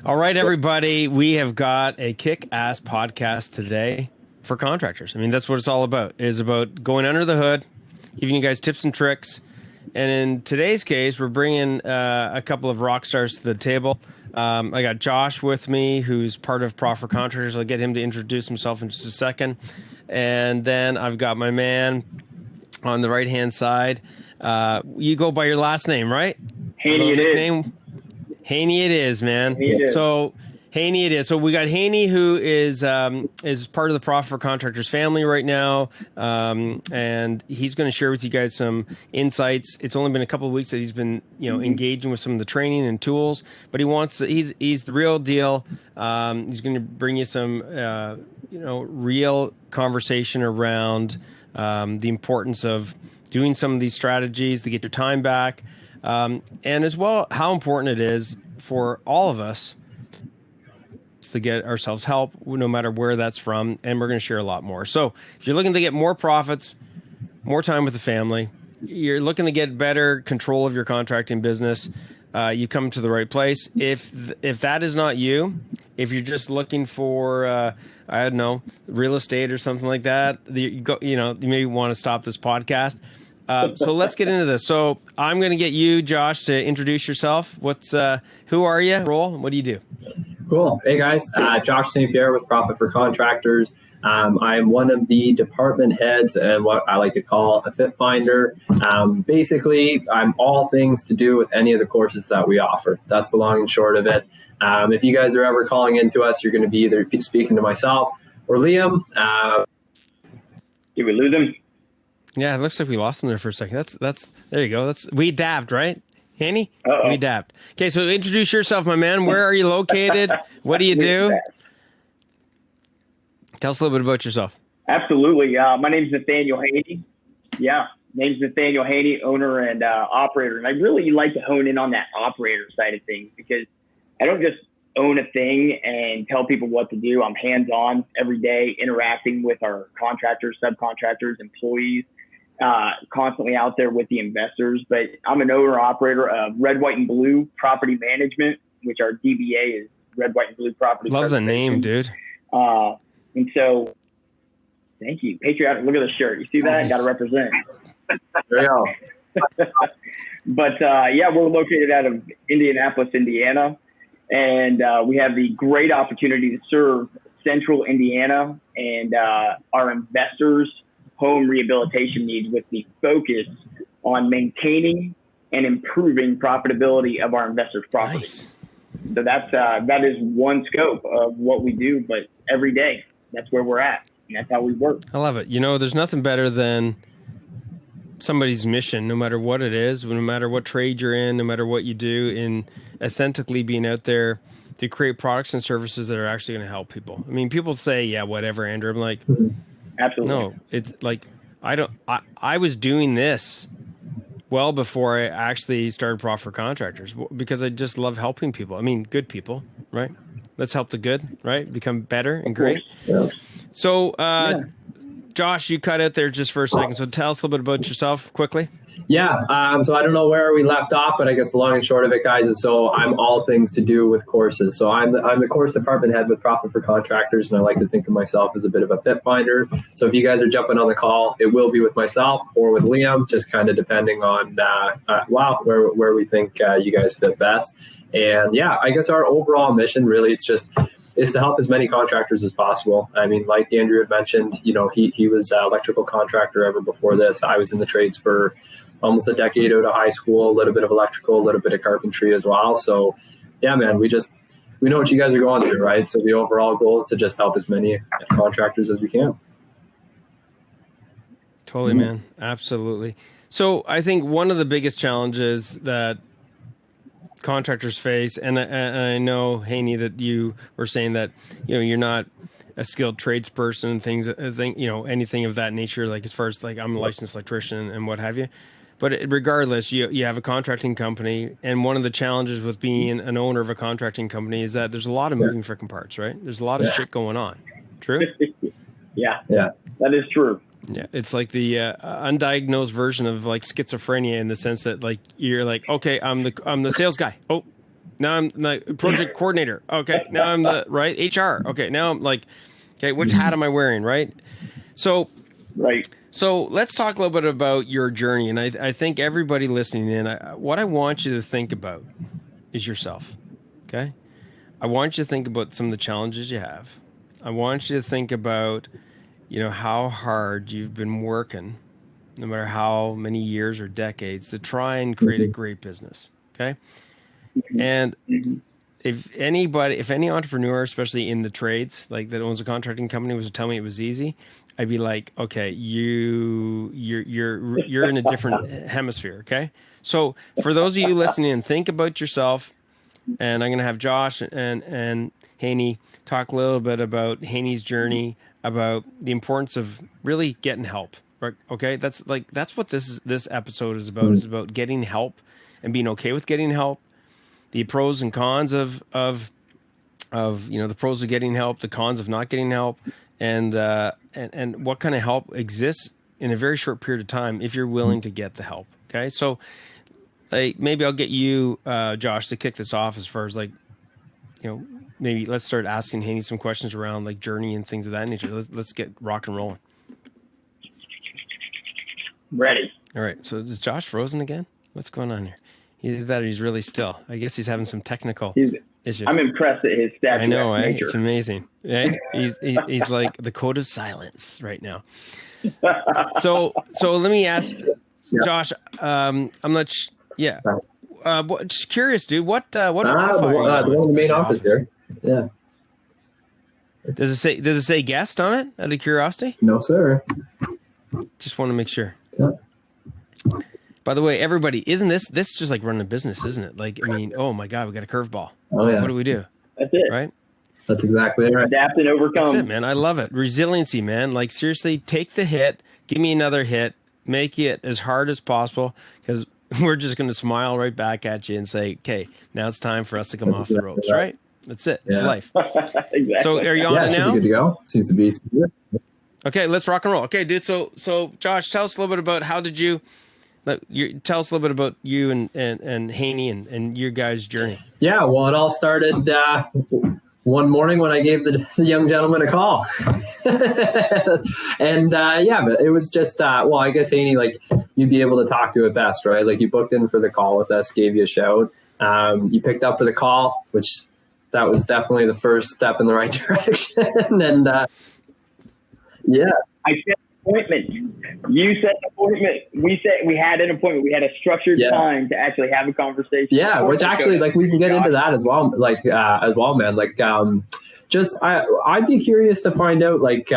All right, everybody, we have got a kick-ass podcast today for contractors. I mean, that's what it's all about. It is about going under the hood, giving you guys tips and tricks. And in today's case, we're bringing a couple of rock stars to the table. I got Josh with me, who's part of Pro for Contractors. I'll get him to introduce himself in just a second. And then I've got my man on the right-hand side. You go by your last name, right? Haney it is. Haney it is, man. So Haney it is. So we got Haney, who is part of the Pro for Contractors family right now, and he's going to share with you guys some insights. It's only been a couple of weeks that he's been, engaging with some of the training and tools, but he's the real deal. He's going to bring you some, real conversation around the importance of doing some of these strategies to get your time back. And as well, how important it is for all of us to get ourselves help, no matter where that's from. And we're going to share a lot more. So if you're looking to get more profits, more time with the family, you're looking to get better control of your contracting business, you come to the right place. If that is not you, if you're just looking for, I don't know, real estate or something like that, you maybe want to stop this podcast. So let's get into this. So I'm going to get you, Josh, to introduce yourself. Who are you? Role? What do you do? Cool. Hey guys, Josh St. Pierre with Profit for Contractors. I'm one of the department heads and what I like to call a fit finder. Basically, I'm all things to do with any of the courses that we offer. That's the long and short of it. If you guys are ever calling into us, you're going to be either speaking to myself or Liam. Did we lose him? Yeah, it looks like we lost him there for a second. That's there you go. We dabbed, right? Haney? Uh-oh. We dabbed. Okay, so introduce yourself, my man. Where are you located? What do you do? Tell us a little bit about yourself. Absolutely. My name's Nathaniel Haney. Yeah, name's Nathaniel Haney, owner and operator. And I really like to hone in on that operator side of things because I don't just own a thing and tell people what to do. I'm hands-on every day, interacting with our contractors, subcontractors, employees, constantly out there with the investors. But I'm an owner operator of Red, White, and Blue Property Management, which our DBA is Red, White, and Blue Property. Love the name, dude. And so, thank you. Patriotic, look at the shirt. You see that? Nice. Got to represent. There you go. But we're located out of Indianapolis, Indiana. And we have the great opportunity to serve Central Indiana and our investors' home rehabilitation needs with the focus on maintaining and improving profitability of our investors' property. Nice. So that is one scope of what we do, but every day, that's where we're at. And that's how we work. I love it. There's nothing better than somebody's mission, no matter what it is, no matter what trade you're in, no matter what you do, in authentically being out there to create products and services that are actually going to help people. I mean, people say, yeah, whatever, Andrew. I'm like, absolutely. No, it's like, I was doing this well before I actually started Pro for Contractors because I just love helping people. I mean, good people, right? Let's help the good, right? Become better and great. Yeah. So, Josh, you cut out there just for a second. So tell us a little bit about yourself quickly. Yeah. So I don't know where we left off, but I guess the long and short of it, guys, is so I'm all things to do with courses. So I'm the course department head with Profit for Contractors, and I like to think of myself as a bit of a fit finder. So if you guys are jumping on the call, it will be with myself or with Liam, just kind of depending on where we think you guys fit best. And yeah, I guess our overall mission really is to help as many contractors as possible. I mean, like Andrew had mentioned, he was an electrical contractor ever before this. I was in the trades for almost a decade out of high school, a little bit of electrical, a little bit of carpentry as well. So yeah, man, we know what you guys are going through, right? So the overall goal is to just help as many contractors as we can. Totally, man. Absolutely. So I think one of the biggest challenges that contractors face, and I know, Haney, that you were saying that you're not a skilled tradesperson, anything of that nature, like as far as like I'm a licensed electrician and what have you. But regardless, you have a contracting company, and one of the challenges with being an owner of a contracting company is that there's a lot of moving freaking parts, right? There's a lot of shit going on. True? Yeah, that is true. Yeah, it's like the undiagnosed version of like schizophrenia in the sense that like you're like, okay, I'm the sales guy. Oh, Now I'm like project coordinator. Okay. Now I'm the right HR. Okay. Now I'm like, okay, which hat am I wearing? Right. So, Right. So let's talk a little bit about your journey. And I think everybody listening in, what I want you to think about is yourself. Okay. I want you to think about some of the challenges you have. I want you to think about, how hard you've been working, no matter how many years or decades, to try and create a great business. Okay. And if any entrepreneur, especially in the trades, like that owns a contracting company, was to tell me it was easy, I'd be like, okay, you're in a different hemisphere. Okay. So for those of you listening in, think about yourself, and I'm going to have Josh and Haney talk a little bit about Haney's journey, about the importance of really getting help. Right. Okay. That's what this episode is about. Is about getting help and being okay with getting help. The pros and cons of the pros of getting help, the cons of not getting help, and what kind of help exists in a very short period of time if you're willing to get the help. Okay, so maybe I'll get you, Josh, to kick this off as far as maybe let's start asking Haney some questions around like journey and things of that nature. Let's get rock and rolling. Ready. All right. So is Josh frozen again? What's going on here? Either that or he's really still. I guess he's having some technical issues. I'm impressed at his stats. I know, eh? It's amazing. Right? He's like the code of silence right now. So let me ask, Josh. I'm not. Just curious, dude. What Wi-Fi the one in the main office here. Yeah. Does it say guest on it? Out of curiosity? No, sir. Just want to make sure. Yeah. By the way, everybody, isn't this just like running a business, isn't it? Like, I mean, oh my God, we got a curveball. Oh yeah. What do we do? That's it. Right? That's exactly right. Adapt and overcome. That's it, man. I love it. Resiliency, man. Like seriously, take the hit, give me another hit, make it as hard as possible, because we're just going to smile right back at you and say, okay, now it's time for us to come off the ropes, right? That's it. It's life. Exactly. So are you on it now? Good to go. Seems to be good. Okay, let's rock and roll. Okay, dude. So Josh, tell us a little bit about tell us a little bit about you and Haney and your guys' journey. Yeah, well, it all started one morning when I gave the young gentleman a call. And but it was just, I guess, Haney, like, you'd be able to talk to it best, right? Like, you booked in for the call with us, gave you a shout. You picked up for the call, which that was definitely the first step in the right direction. And I set an appointment. You set an appointment. We had an appointment. We had a structured time to actually have a conversation. Yeah, which actually, like, we can get into that as well. Like, man. Like, I'd be curious to find out, like,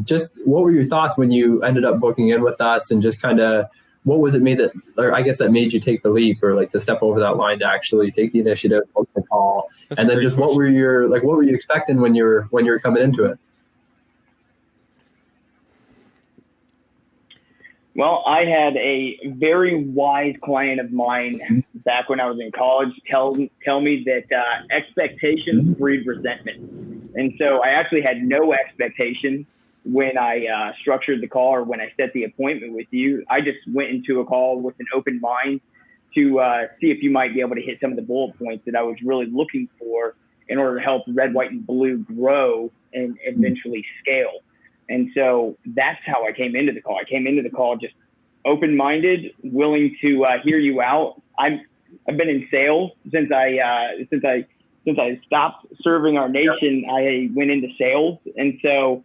just what were your thoughts when you ended up booking in with us, and just kind of what was it that made you take the leap, or like to step over that line to actually take the initiative, book the call, and then just what were you expecting when you were coming into it? Well, I had a very wise client of mine back when I was in college tell me that expectations breed resentment. And so I actually had no expectation when I structured the call or when I set the appointment with you. I just went into a call with an open mind to see if you might be able to hit some of the bullet points that I was really looking for in order to help Red, White, and Blue grow and eventually scale. And so that's how I came into the call. I came into the call just open-minded, willing to hear you out. I've been in sales since I stopped serving our nation. I went into sales, and so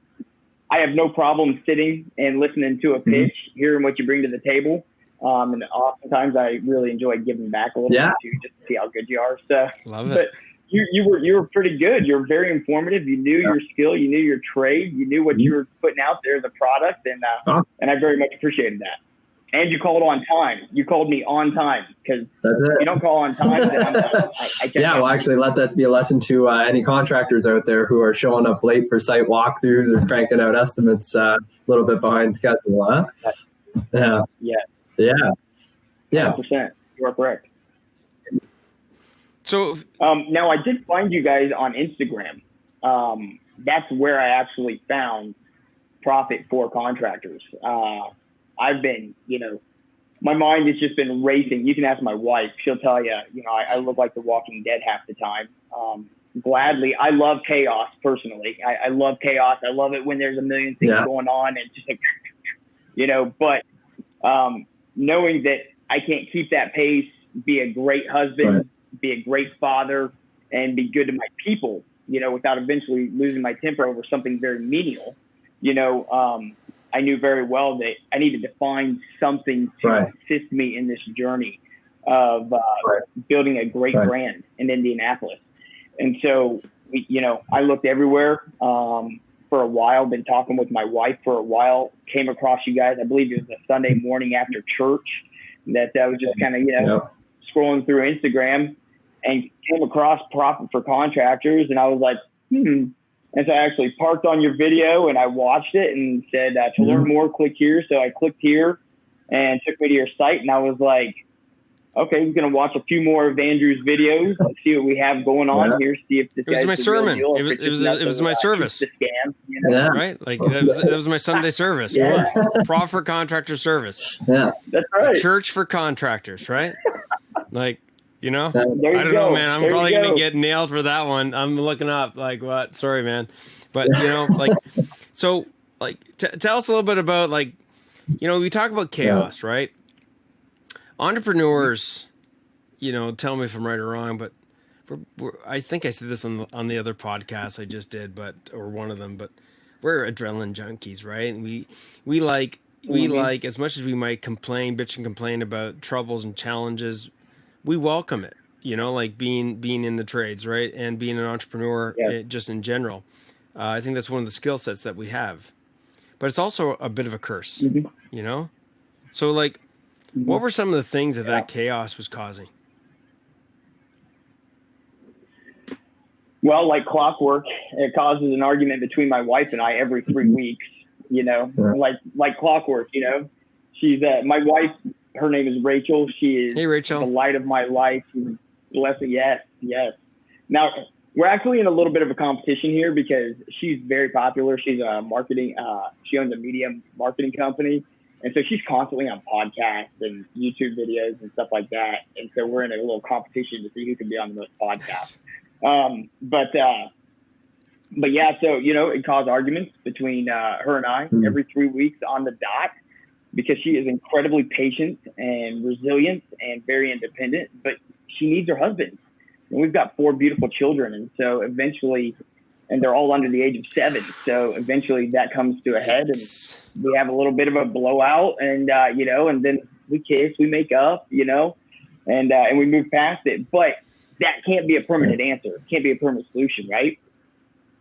I have no problem sitting and listening to a pitch, hearing what you bring to the table. And oftentimes I really enjoy giving back a little bit too, just to see how good you are. So, love it. But you were pretty good. You're very informative. You knew your skill. You knew your trade. You knew what you were putting out there, the product, and I very much appreciated that. And you called on time. You called me on time, because if you don't call on time, then I can't. Yeah, well, actually, let that be a lesson to any contractors out there who are showing up late for site walkthroughs or cranking out estimates a little bit behind schedule. Huh? Yeah. 100%. You are correct. So now I did find you guys on Instagram. That's where I actually found Profit for Contractors. I've been, my mind has just been racing. You can ask my wife; she'll tell you. I look like the Walking Dead half the time. Gladly, I love chaos personally. I love chaos. I love it when there's a million things going on and just like, But knowing that I can't keep that pace, be a great husband, be a great father, and be good to my people, without eventually losing my temper over something very menial, I knew very well that I needed to find something to assist me in this journey of building a great brand in Indianapolis. And so, I looked everywhere for a while, been talking with my wife for a while, came across you guys. I believe it was a Sunday morning after church that I was just kind of, scrolling through Instagram and came across Profit for Contractors. And I was like, And so I actually parked on your video and I watched it and said, to learn more, click here. So I clicked here and took me to your site. And I was like, okay, we're going to watch a few more of Andrew's videos, see what we have going on here, see if this was my sermon. It was my service. Scam, Right? Like that was my Sunday service. Profit for Contractor service. Yeah, that's right. Church for contractors, right? Like, I don't know, man. I'm probably going to get nailed for that one. I'm looking up like what? Sorry, man. But, so like, tell us a little bit about we talk about chaos, right? Entrepreneurs, tell me if I'm right or wrong, but I think I said this on the other podcast I just did, or one of them, but we're adrenaline junkies, right? And we like as much as we might bitch and complain about troubles and challenges, we welcome it, like being in the trades, right? And being an entrepreneur just in general. I think that's one of the skill sets that we have, but it's also a bit of a curse, So what were some of the things that chaos was causing? Well, like clockwork, it causes an argument between my wife and I every 3 weeks, like clockwork, She's my wife, her name is Rachel. She is Rachel. The light of my life. She's a blessing. Yes. Now, we're actually in a little bit of a competition here because she's very popular. She's a marketing, she owns a media marketing company. And so she's constantly on podcasts and YouTube videos and stuff like that. And so we're in a little competition to see who can be on the most podcasts. But yeah, so, it caused arguments between her and I every 3 weeks on the dot because she is incredibly patient and resilient and very independent, but she needs her husband. And we've got 4 beautiful children. And so eventually, and they're all under the age of 7. So eventually that comes to a head and we have a little bit of a blowout and, and then we kiss, we make up, and we move past it. But that can't be a permanent answer. It can't be a permanent solution, right?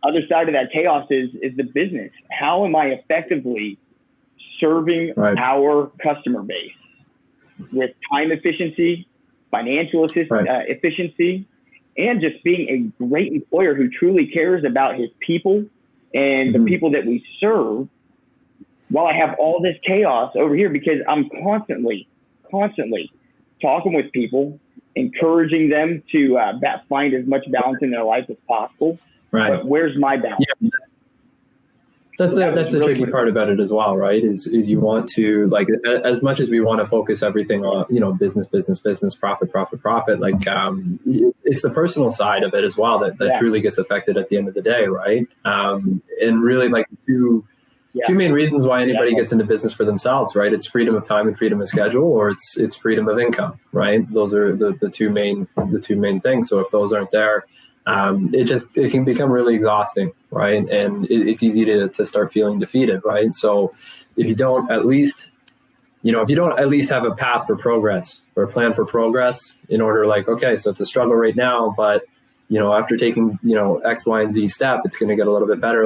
Other side of that chaos is the business. How am I effectively serving our customer base with time efficiency, financial efficiency, and just being a great employer who truly cares about his people and the people that we serve while I have all this chaos over here because I'm constantly talking with people, encouraging them to find as much balance in their life as possible. Right. But where's my balance? Yeah. That's the tricky part about it as well, right? Is you want to, like, as much as we want to focus everything on, business, profit. Like, it's the personal side of it as well that truly gets affected at the end of the day, right? And really, like, two main reasons why anybody gets into business for themselves, right? It's freedom of time and freedom of schedule, or it's freedom of income, right? Those are the two main things. So if those aren't there, it can become really exhausting, right? And it's easy to start feeling defeated, right? So if you don't at least have a path for progress or a plan for progress in order, like, okay, so it's a struggle right now, but after taking, X, Y, and Z step, it's going to get a little bit better.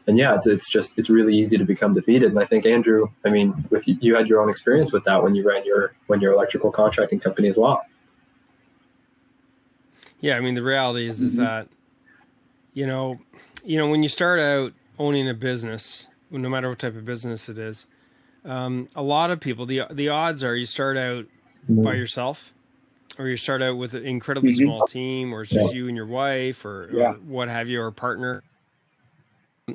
And it's really easy to become defeated. And I think, Andrew, with you had your own experience with that when you ran your electrical contracting company as well. Yeah, the reality is that, when you start out owning a business, no matter what type of business it is, a lot of people, the odds are you start out by yourself, or you start out with an incredibly small team, or it's just you and your wife, or what have you, or a partner.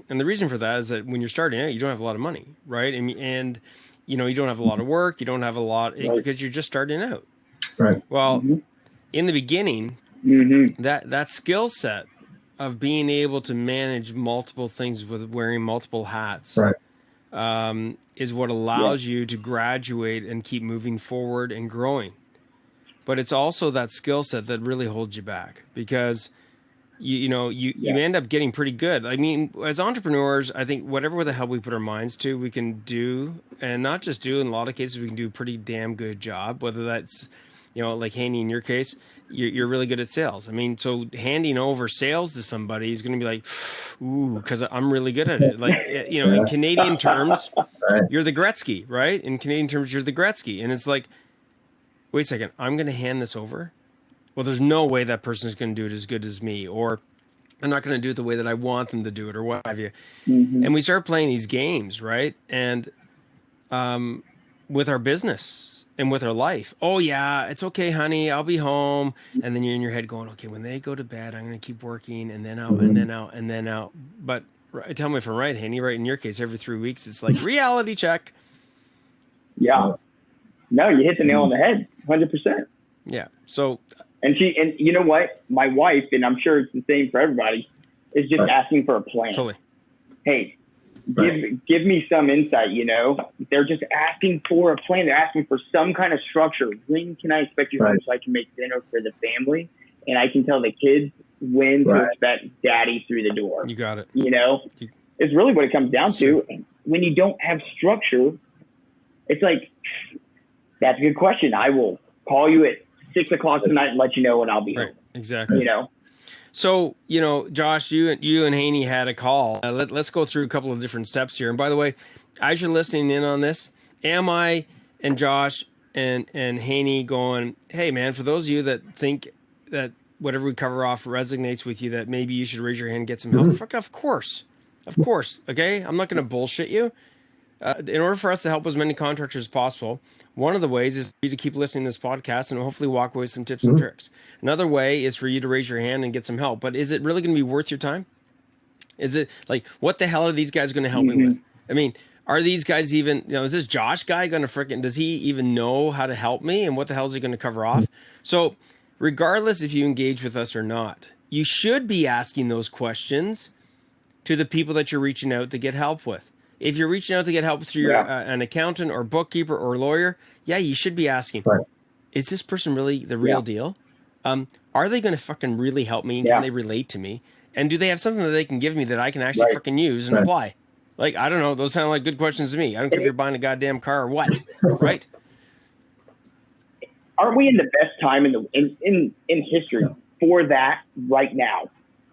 And the reason for that is that when you're starting out, you don't have a lot of money, right? And you don't have a lot of work, you don't have a lot because you're just starting out. Right. Well, in the beginning, that skill set of being able to manage multiple things with wearing multiple hats, is what allows you to graduate and keep moving forward and growing. But it's also that skill set that really holds you back, because you end up getting pretty good. I mean, as entrepreneurs, I think whatever the hell we put our minds to, we can do, and not just do. In a lot of cases, we can do a pretty damn good job. Whether that's, like Haney in your case, you're really good at sales. I mean, so handing over sales to somebody is going to be like, ooh, because I'm really good at it. Like, in Canadian terms, you're the Gretzky, right? In Canadian terms, you're the Gretzky, and it's like, wait a second, I'm going to hand this over. Well, there's no way that person is going to do it as good as me, or I'm not going to do it the way that I want them to do it, or what have you. And we start playing these games, right? And with our business and with our life. Oh yeah, it's okay, honey, I'll be home. And then you're in your head going, okay, when they go to bed, I'm going to keep working, and then out, and then out, and then out. But tell me if I'm right, Haney, right? In your case, every 3 weeks, it's like reality check. Yeah. No, you hit the nail on the head, 100%. Yeah. So... And you know what? My wife, and I'm sure it's the same for everybody, is just asking for a plan. Totally. Hey, give me some insight, They're just asking for a plan. They're asking for some kind of structure. When can I expect you home so I can make dinner for the family, and I can tell the kids when to expect daddy through the door? You got it. It's really what it comes down to. And when you don't have structure, it's like, that's a good question. I will call you at 6 o'clock tonight and let you know when I'll be home. Exactly. So, Josh, you and Haney had a call. Let's go through a couple of different steps here. And by the way, as you're listening in on this, am I and Josh and Haney going, hey man, for those of you that think that whatever we cover off resonates with you, that maybe you should raise your hand and get some help? Of course. Okay. I'm not going to bullshit you. In order for us to help as many contractors as possible, one of the ways is for you to keep listening to this podcast and hopefully walk away with some tips and tricks. Another way is for you to raise your hand and get some help. But is it really going to be worth your time? Is it like, what the hell are these guys going to help me with? I mean, are these guys even, is this Josh guy going to does he even know how to help me? And what the hell is he going to cover off? So regardless if you engage with us or not, you should be asking those questions to the people that you're reaching out to get help with. If you're reaching out to get help through an accountant or bookkeeper or lawyer, you should be asking, is this person really the real deal? Are they going to fucking really help me? And can they relate to me? And do they have something that they can give me that I can actually fucking use and apply? Like, I don't know. Those sound like good questions to me. I don't care if you're buying a goddamn car or what, right? Aren't we in the best time in history for that right now?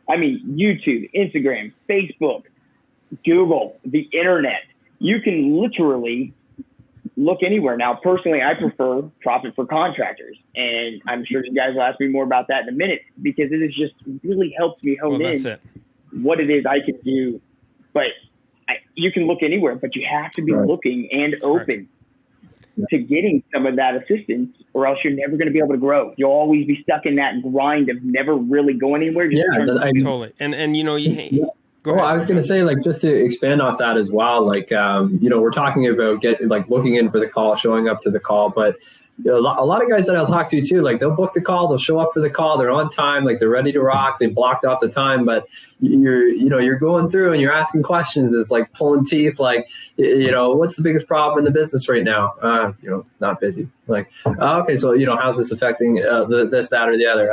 I mean, YouTube, Instagram, Facebook, Google, the internet. You can literally look anywhere. Now, personally, I prefer Profit for Contractors, and I'm sure you guys will ask me more about that in a minute, because it has just really helped me hone in what it is I can do. But you can look anywhere, but you have to be looking and open to getting some of that assistance, or else you're never going to be able to grow. You'll always be stuck in that grind of never really going anywhere. Totally. And I was going to say, like, just to expand off that as well, like, we're talking about looking in for the call, showing up to the call, but a lot of guys that I'll talk to too, like, they'll book the call, they'll show up for the call, they're on time, like, they're ready to rock, they blocked off the time, but you're going through and you're asking questions. It's like pulling teeth, like, what's the biggest problem in the business right now? Not busy. Like, okay, so, how's this affecting this, that, or the other?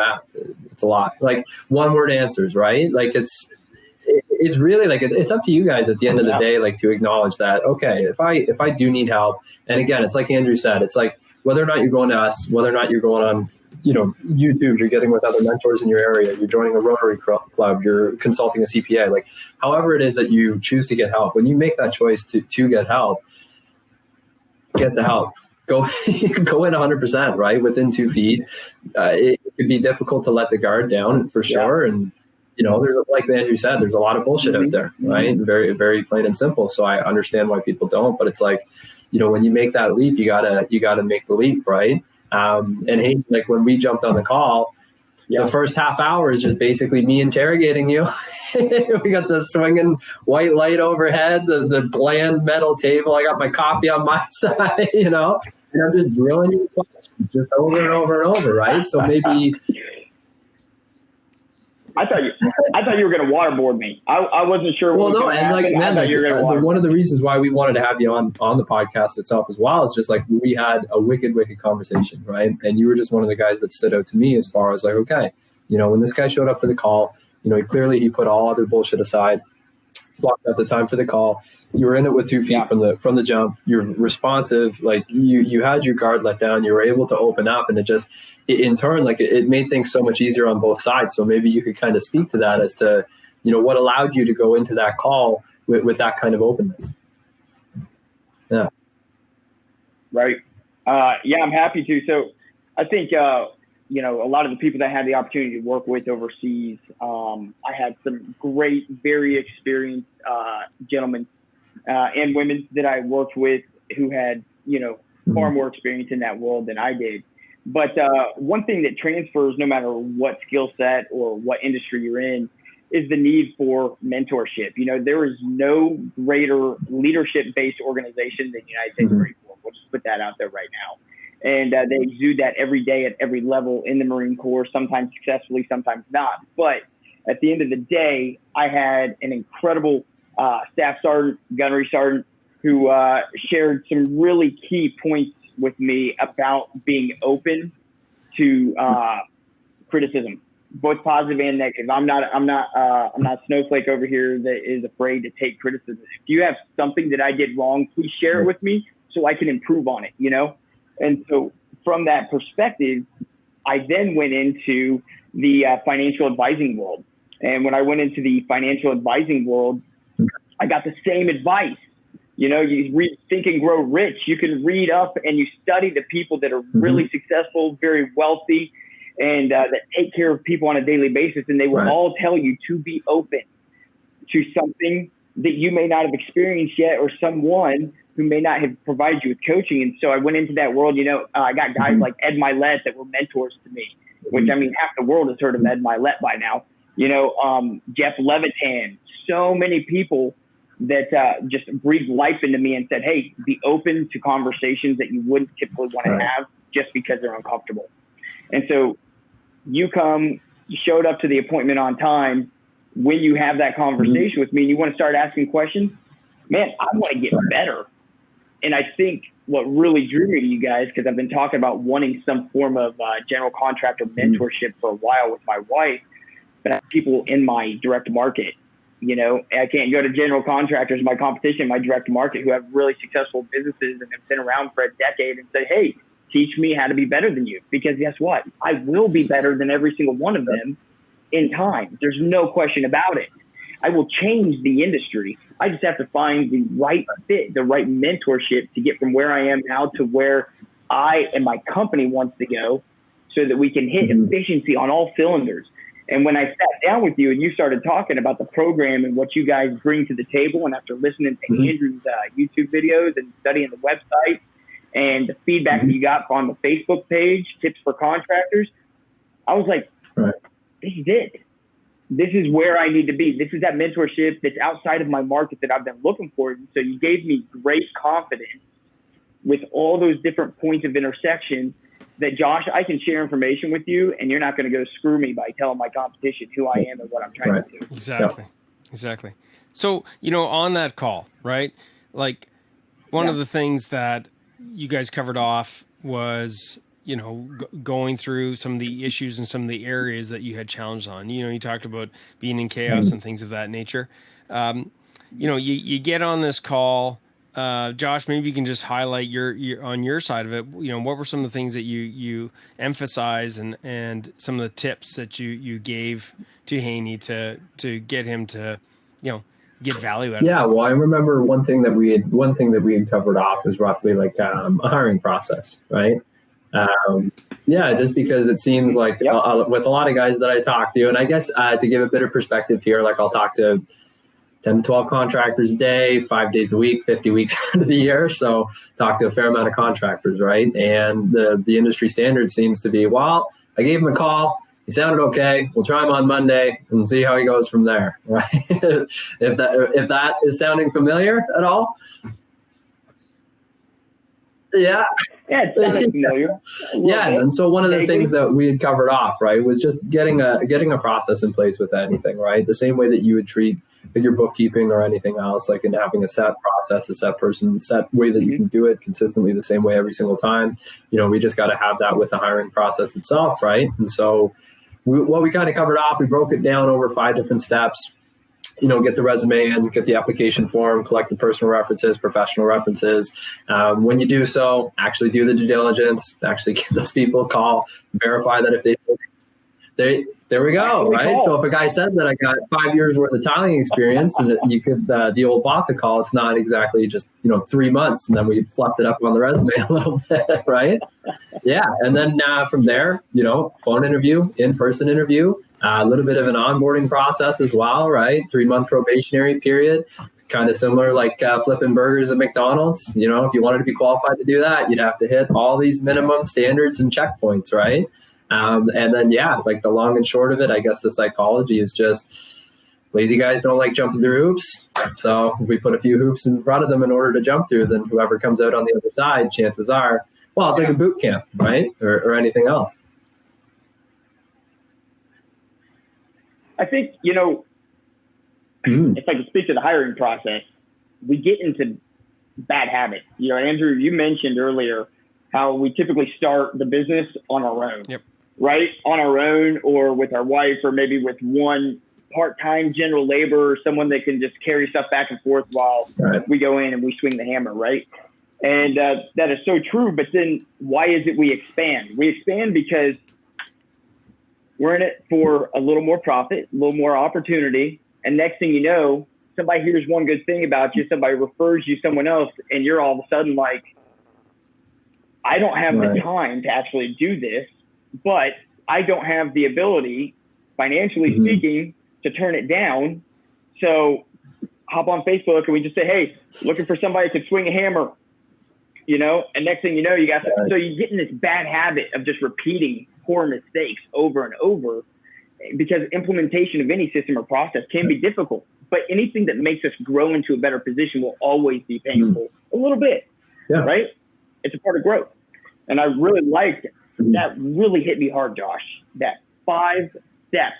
It's a lot. Like, one word answers, right? Like, it's really like, it's up to you guys at the end of the day, like, to acknowledge that, okay, if I do need help, and again, it's like Andrew said, it's like, whether or not you're going to us, whether or not you're going on, YouTube, you're getting with other mentors in your area, you're joining a Rotary Club, you're consulting a CPA, like, however it is that you choose to get help, when you make that choice to get help, get the help. Go in 100%, right? Within 2 feet. It could be difficult to let the guard down for sure. And, there's, like Andrew said, there's a lot of bullshit out there, right? Very, very plain and simple. So I understand why people don't, but it's like, when you make that leap, you gotta make the leap, right? And hey, like, when we jumped on the call, The first half hour is just basically me interrogating you. We got the swinging white light overhead, the bland metal table. I got my coffee on my side, and I'm just drilling you with questions just over and over and over, right? So maybe I thought you were going to waterboard me. I wasn't sure. Well, no, and one of the reasons why we wanted to have you on the podcast itself as well is just like we had a wicked conversation, right? And you were just one of the guys that stood out to me as far as like, okay, when this guy showed up for the call, he put all other bullshit aside, blocked out the time for the call. You were in it with 2 feet from the jump. You're responsive, like you had your guard let down. You were able to open up, and in turn, like it made things so much easier on both sides. So maybe you could kind of speak to that as to, what allowed you to go into that call with that kind of openness. Yeah. Right. I'm happy to. So I think, a lot of the people that I had the opportunity to work with overseas, I had some great, very experienced gentlemen and women that I worked with who had, far more experience in that world than I did. But one thing that transfers no matter what skill set or what industry you're in is the need for mentorship. There is no greater leadership-based organization than the United States Marine Corps. We'll just put that out there right now. And they exude that every day at every level in the Marine Corps, sometimes successfully, sometimes not. But at the end of the day, I had an incredible staff sergeant, gunnery sergeant, who shared some really key points with me about being open to criticism, both positive and negative. I'm not Snowflake over here that is afraid to take criticism. If you have something that I did wrong, please share it with me so I can improve on it, And so from that perspective, I then went into the financial advising world. And when I went into the financial advising world, I got the same advice. You read Think and Grow Rich. You can read up and you study the people that are really successful, very wealthy, and that take care of people on a daily basis. And they will all tell you to be open to something that you may not have experienced yet, or someone who may not have provided you with coaching. And so I went into that world. I got guys like Ed Milet that were mentors to me, which half the world has heard of Ed Milet by now. Jeff Levitan, so many people that just breathed life into me and said, hey, be open to conversations that you wouldn't typically want to have just because they're uncomfortable. And so you showed up to the appointment on time. When you have that conversation with me and you want to start asking questions, man, I want to get better. And I think what really drew me to you guys, because I've been talking about wanting some form of general contractor mentorship for a while with my wife, but I have people in my direct market. I can't go to general contractors, my competition, my direct market, who have really successful businesses and have been around for a decade, and say, hey, teach me how to be better than you. Because guess what? I will be better than every single one of them in time. There's no question about it. I will change the industry. I just have to find the right fit, the right mentorship to get from where I am now to where I and my company wants to go, so that we can hit efficiency on all cylinders. And when I sat down with you and you started talking about the program and what you guys bring to the table, and after listening to Andrew's YouTube videos and studying the website and the feedback that you got on the Facebook page, Tips for Contractors, I was like, this is it. This is where I need to be. This is that mentorship that's outside of my market that I've been looking for. And so you gave me great confidence with all those different points of intersection that, Josh, I can share information with you and you're not going to go screw me by telling my competition who I am and what I'm trying to do. Exactly. So, on that call, right? Like one of the things that you guys covered off was, going through some of the issues and some of the areas that you had challenged on. You talked about being in chaos and things of that nature. You get on this call. Josh, maybe you can just highlight your on your side of it. What were some of the things that you emphasize and some of the tips that you gave to Haney to get him to, get value out of it? Yeah, well, I remember one thing that we had covered off is roughly like a hiring process, right? Just because it seems like with a lot of guys that I talk to, and I guess to give a bit of perspective here, like I'll talk to 10 to 12 contractors a day, 5 days a week, 50 weeks out of the year. So talk to a fair amount of contractors, right? And the industry standard seems to be, well, I gave him a call. he sounded okay. We'll try him on Monday and see how he goes from there. Right? if that is sounding familiar at all. Yeah. Yeah, it's sounding familiar. Yeah, and so one of the things that we had covered off, right, was just getting a process in place with anything, right? The same way that you would treat with your bookkeeping or anything else, like in having a set process, a set person, set way that you can do it consistently the same way every single time. We just got to have that with the hiring process itself, right? And so what we kind of covered off, we broke it down over 5 different steps. Get the resume in, get the application form, collect the personal references, professional references. When you do so, actually do the due diligence, actually give those people a call, verify that if there we go, right? So if a guy says that I got 5 years worth of tiling experience and you could, the old boss would call, it's not exactly just, 3 months. And then we fluffed it up on the resume a little bit, right? Yeah. And then from there, phone interview, in-person interview, a little bit of an onboarding process as well, right? 3-month probationary period, kind of similar like flipping burgers at McDonald's. If you wanted to be qualified to do that, you'd have to hit all these minimum standards and checkpoints, right? And then, like the long and short of it, I guess the psychology is just lazy guys don't like jumping through hoops. So if we put a few hoops in front of them in order to jump through, then whoever comes out on the other side, chances are, well, it's like a boot camp, right? Or anything else. I think, if I could speak to the hiring process, we get into bad habits. Andrew, you mentioned earlier how we typically start the business on our own, right? On our own or with our wife or maybe with one part-time general labor or someone that can just carry stuff back and forth while we go in and we swing the hammer, right? And that is so true. But then why is it we expand? We expand because we're in it for a little more profit, a little more opportunity. And next thing you know, somebody hears one good thing about you, somebody refers you someone else, and you're all of a sudden like, I don't have the time to actually do this, but I don't have the ability, financially speaking, to turn it down. So hop on Facebook and we just say, hey, looking for somebody who can swing a hammer, and next thing you know, you got so you get in this bad habit of just repeating poor mistakes over and over, because implementation of any system or process can be difficult, but anything that makes us grow into a better position will always be painful a little bit, right? It's a part of growth. And I really liked that. Really hit me hard, Josh, that 5 steps.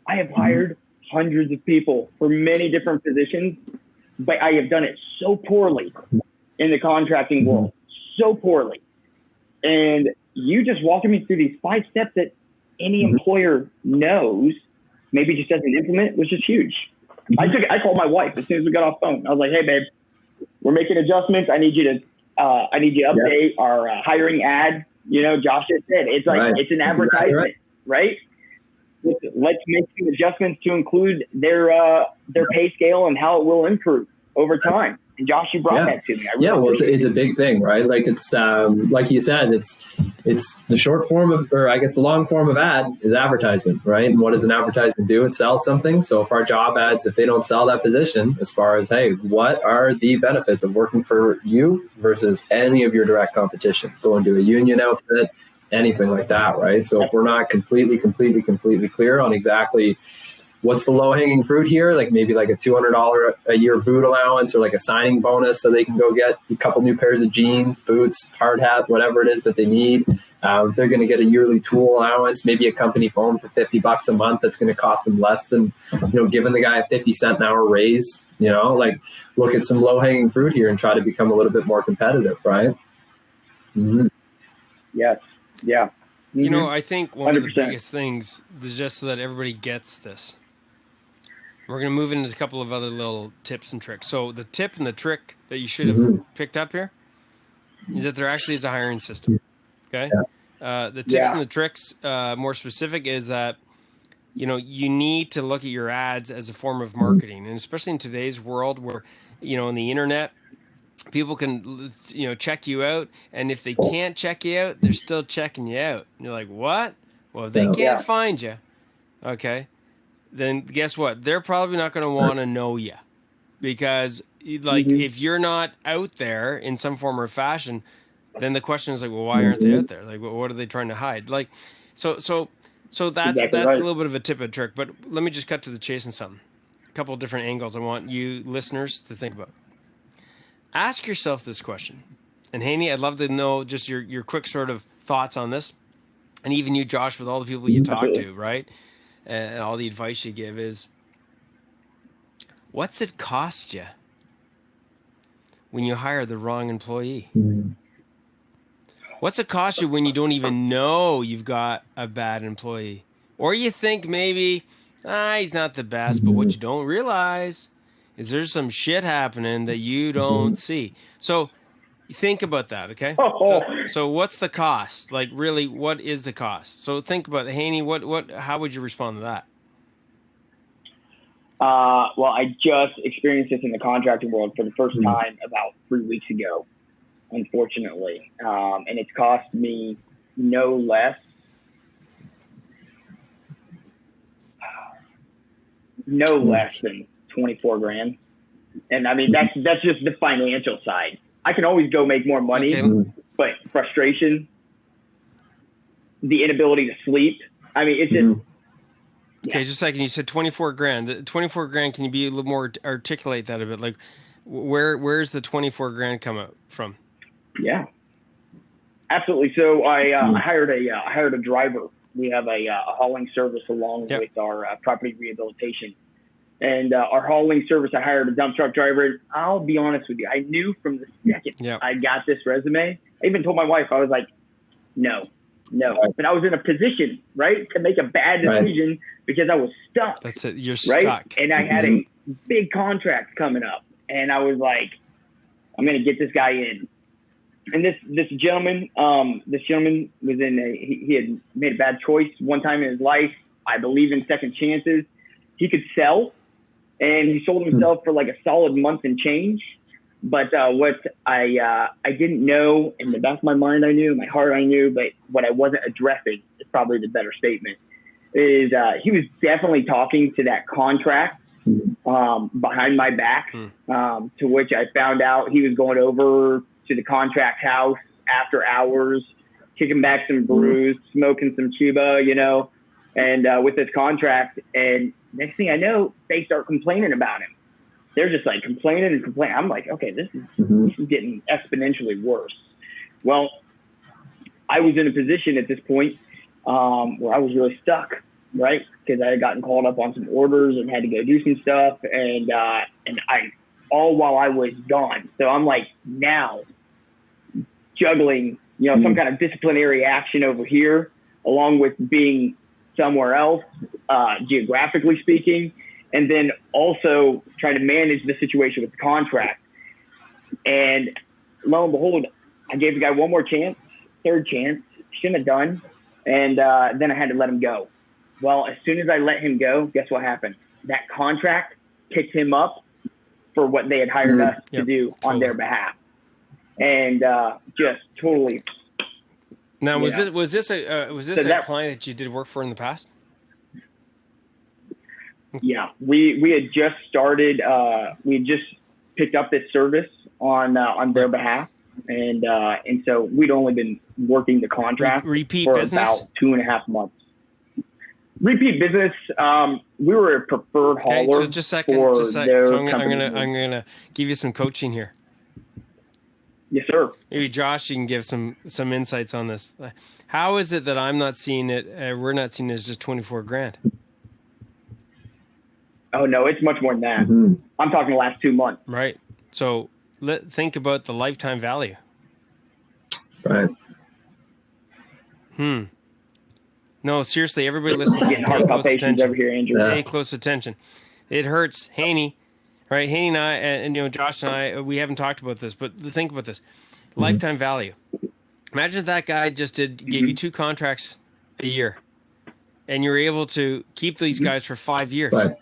I have hired hundreds of people for many different positions, but I have done it so poorly in the contracting world, so poorly. And you just walking me through these 5 steps that any employer knows, maybe just doesn't implement, was just huge. I called my wife as soon as we got off the phone. I was like, hey, babe, we're making adjustments. I need you to update our hiring ad. Josh just said, it's like, it's an advertisement, right? Let's make some adjustments to include their pay scale and how it will improve over time. And Josh, you brought that to me. It's a big thing, right? Like it's like you said, it's the short form of, or I guess the long form of ad is advertisement, right? And what does an advertisement do? It sells something. So if our job ads, if they don't sell that position, as far as, hey, what are the benefits of working for you versus any of your direct competition? Go into a union outfit, anything like that, right? So if we're not completely clear on exactly what's the low-hanging fruit here, like maybe like a $200 a year boot allowance or like a signing bonus so they can go get a couple new pairs of jeans, boots, hard hat, whatever it is that they need. If they're going to get a yearly tool allowance, maybe a company phone for $50 a month that's going to cost them less than, giving the guy a 50-cent an hour raise, like look at some low-hanging fruit here and try to become a little bit more competitive, right? Yes. Yeah. I think one 100%. of the biggest things is just so that everybody gets this. We're going to move into a couple of other little tips and tricks. So the tip and the trick that you should have picked up here is that there actually is a hiring system. Okay. The tips and the tricks, more specific, is that, you need to look at your ads as a form of marketing. And especially in today's world where, on the internet, people can, check you out. And if they can't check you out, they're still checking you out. And you're like, what? Well, if they can't find you, okay, then guess what? They're probably not going to want to know you, because if you're not out there in some form or fashion, then the question is like, well, why aren't they out there? Like, what are they trying to hide? Like, so So that's exactly a right. little bit of a tip and trick, but let me just cut to the chase on something. A couple of different angles I want you listeners to think about. Ask yourself this question. And Haney, I'd love to know just your quick sort of thoughts on this. And even you, Josh, with all the people you talk to, right? And all the advice you give is, what's it cost you when you hire the wrong employee? What's it cost you when you don't even know you've got a bad employee? Or you think maybe, he's not the best, but what you don't realize is there's some shit happening that you don't see. So think about that, okay? So what's the cost? Like, really, what is the cost? So think about it. Haney, how would you respond to that? Well, I just experienced this in the contracting world for the first time about 3 weeks ago, unfortunately. And it's cost me no less than 24 grand. And I mean, that's just the financial side. I can always go make more money, but frustration, the inability to sleep. I mean, it's just. Okay, just a second. You said 24 grand. The 24 grand, can you be a little more articulate that a bit? Like, where's the 24 grand come out from? Yeah, absolutely. So I hired a driver. We have a hauling service along with our property rehabilitation. And our hauling service, I hired a dump truck driver. I'll be honest with you. I knew from the second I got this resume. I even told my wife, I was like, no. But I was in a position, right, to make a bad decision because I was stuck. That's it. You're right? stuck. And I had a big contract coming up. And I was like, I'm going to get this guy in. And this gentleman was he had made a bad choice one time in his life. I believe in second chances. He could sell. And he sold himself for like a solid month and change. But what I didn't know, in the back of my mind I knew, in my heart I knew, but what I wasn't addressing is probably the better statement, is he was definitely talking to that contract behind my back, to which I found out he was going over to the contract house after hours, kicking back some brews, smoking some Cuba, and with his contract. And next thing I know, they start complaining about him. They're just like complaining. I'm like, okay, this is getting exponentially worse. Well, I was in a position at this point where I was really stuck, right? Because I had gotten called up on some orders and had to go do some stuff, and all while I was gone. So I'm like now juggling, some kind of disciplinary action over here, along with being somewhere else, geographically speaking, and then also trying to manage the situation with the contract. And lo and behold, I gave the guy one more chance, third chance, shouldn't have done. And then I had to let him go. Well, as soon as I let him go, guess what happened? That contract picked him up for what they had hired us to do on their behalf. And just totally. Now, was this a client that you did work for in the past? Yeah, we had just started. We had just picked up this service on their behalf, and so we'd only been working the contract for business? About 2.5 months. Repeat business. We were a preferred hauler. So just a second. So I'm gonna give you some coaching here. Yes, sir. Maybe Josh, you can give some insights on this. How is it that I'm not seeing it? We're not seeing it as just 24 grand. Oh no, it's much more than that. I'm talking the last 2 months. Right. So think about the lifetime value. Right. No, seriously, everybody listen. Getting heart palpitations over here, Andrew. Pay close attention. It hurts. Haney, right? Haney and I, and Josh and I, we haven't talked about this, but think about this. Lifetime value. Imagine if that guy just gave you 2 contracts a year, and you're able to keep these guys for 5 years. Right.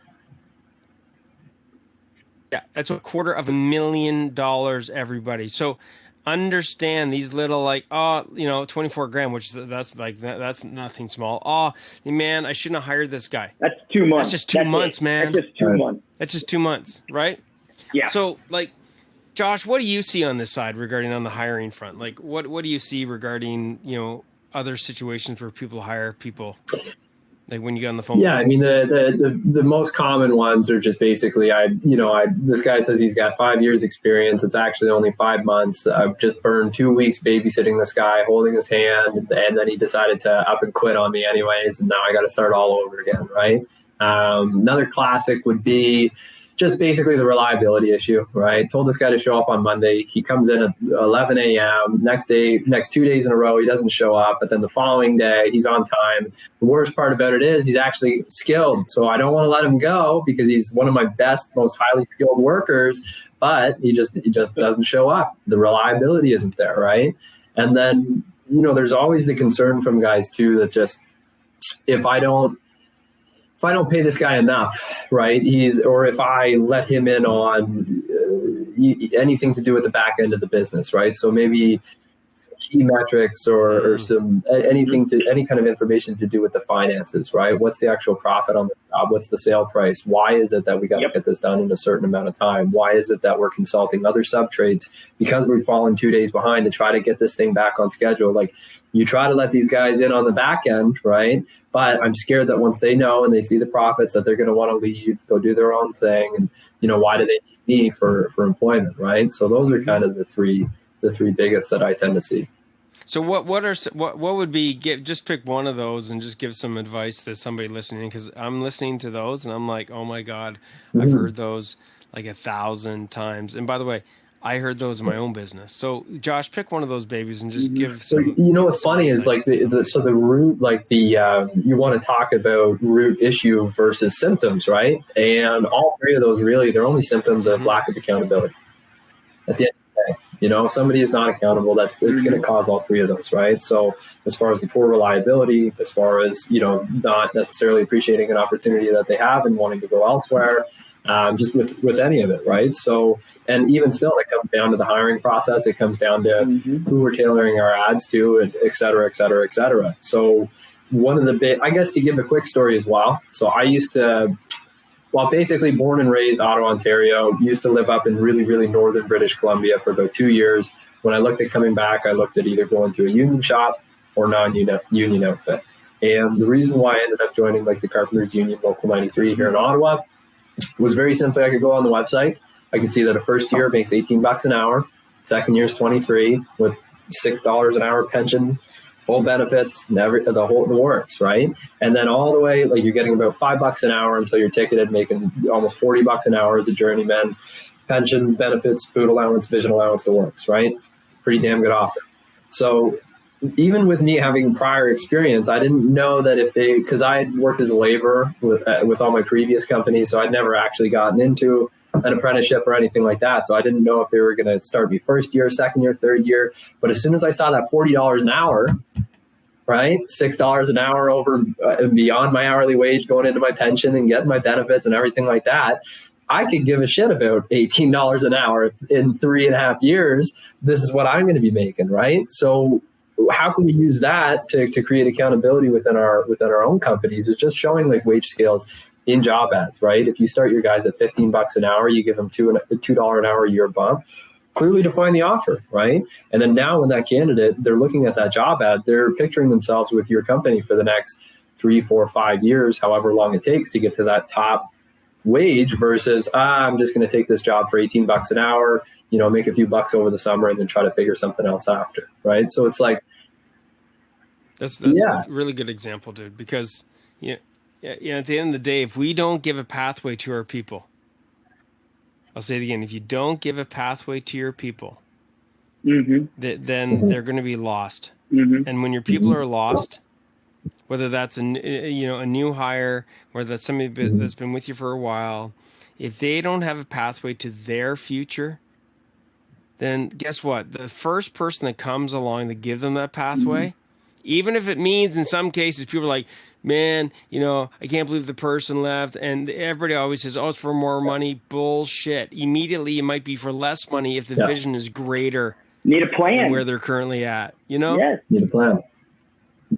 Yeah, that's $250,000, everybody. So understand these little 24 grand, which that's nothing small. Oh man, I shouldn't have hired this guy. That's 2 months. That's just 2 months, man. That's just 2 months. That's just 2 months, right? Yeah. So Josh, what do you see on this side regarding on the hiring front? Like what do you see regarding, other situations where people hire people Like when you get on the phone? Yeah, I mean the most common ones are just basically this guy says he's got 5 years experience. It's actually only 5 months. I've just burned 2 weeks babysitting this guy, holding his hand, and then he decided to up and quit on me anyways, and now I got to start all over again, right? Another classic would be just basically the reliability issue, right? Told this guy to show up on Monday. He comes in at 11 a.m. Next 2 days in a row, he doesn't show up. But then the following day, he's on time. The worst part about it is he's actually skilled. So I don't want to let him go because he's one of my best, most highly skilled workers. But he just doesn't show up. The reliability isn't there, right? And then, there's always the concern from guys too that just if I don't pay this guy enough, right? Or if I let him in on anything to do with the back end of the business, right? So maybe some key metrics or any kind of information to do with the finances, right? What's the actual profit on the job? What's the sale price? Why is it that we got to get this done in a certain amount of time? Why is it that we're consulting other sub trades because we've fallen 2 days behind to try to get this thing back on schedule? Like you try to let these guys in on the back end, right? But I'm scared that once they know and they see the profits that they're going to want to leave, go do their own thing. And, why do they need me for employment, right? So those are kind of the three biggest that I tend to see. So what would be, just pick one of those and just give some advice to somebody listening, because I'm listening to those and I'm like, oh my God, I've heard those like 1,000 times. And by the way, I heard those in my own business. So Josh, pick one of those babies and just give some. What's funny is like the root, like you want to talk about root issue versus symptoms, right? And all three of those really, they're only symptoms of lack of accountability. At the end of the day, if somebody is not accountable, it's going to cause all three of those, right? So as far as the poor reliability, as far as, not necessarily appreciating an opportunity that they have and wanting to go elsewhere, just with any of it, right? So, and even still, it comes down to the hiring process. It comes down to who we're tailoring our ads to, and et cetera, et cetera, et cetera. So one of the I guess to give a quick story as well. So I used to, basically born and raised Ottawa, Ontario, used to live up in really, really northern British Columbia for about 2 years. When I looked at coming back, I looked at either going to a union shop or non-union outfit. And the reason why I ended up joining like the Carpenters Union Local 93 here in Ottawa was very simply, I could go on the website. I could see that a first year makes $18 an hour. Second year is 23 with $6 an hour pension, full benefits, the works, right? And then all the way, like you're getting about $5 an hour until you're ticketed, making almost $40 an hour as a journeyman. Pension, benefits, food allowance, vision allowance, the works, right? Pretty damn good offer. So even with me having prior experience, I didn't know that because I had worked as a laborer with all my previous companies, so I'd never actually gotten into an apprenticeship or anything like that. So I didn't know if they were going to start me first year, second year, third year. But as soon as I saw that $40 an hour, right, $6 an hour over beyond my hourly wage going into my pension and getting my benefits and everything like that, I could give a shit about $18 an hour in 3.5 years. This is what I'm going to be making, right? So how can we use that to create accountability within our own companies? It's just showing like wage scales in job ads, right? If you start your guys at $15 an hour, you give them $2 an hour a year bump. Clearly define the offer, right? And then now when that candidate, they're looking at that job ad, they're picturing themselves with your company for the next 3, 4, 5 years, however long it takes to get to that top wage versus I'm just going to take this job for $18 an hour, make a few bucks over the summer and then try to figure something else after, right? So it's like that's a really good example, dude, because at the end of the day, if we don't give a pathway to our people, I'll say it again, if you don't give a pathway to your people, then they're going to be lost. And when your people are lost, whether that's a new hire, whether that's somebody that's been with you for a while, if they don't have a pathway to their future, then guess what? The first person that comes along to give them that pathway, even if it means in some cases people are like, man, I can't believe the person left. And everybody always says, oh, it's for more money. Bullshit. Immediately, it might be for less money if the vision is greater. Need a plan. Than where they're currently at, Yes. Need a plan.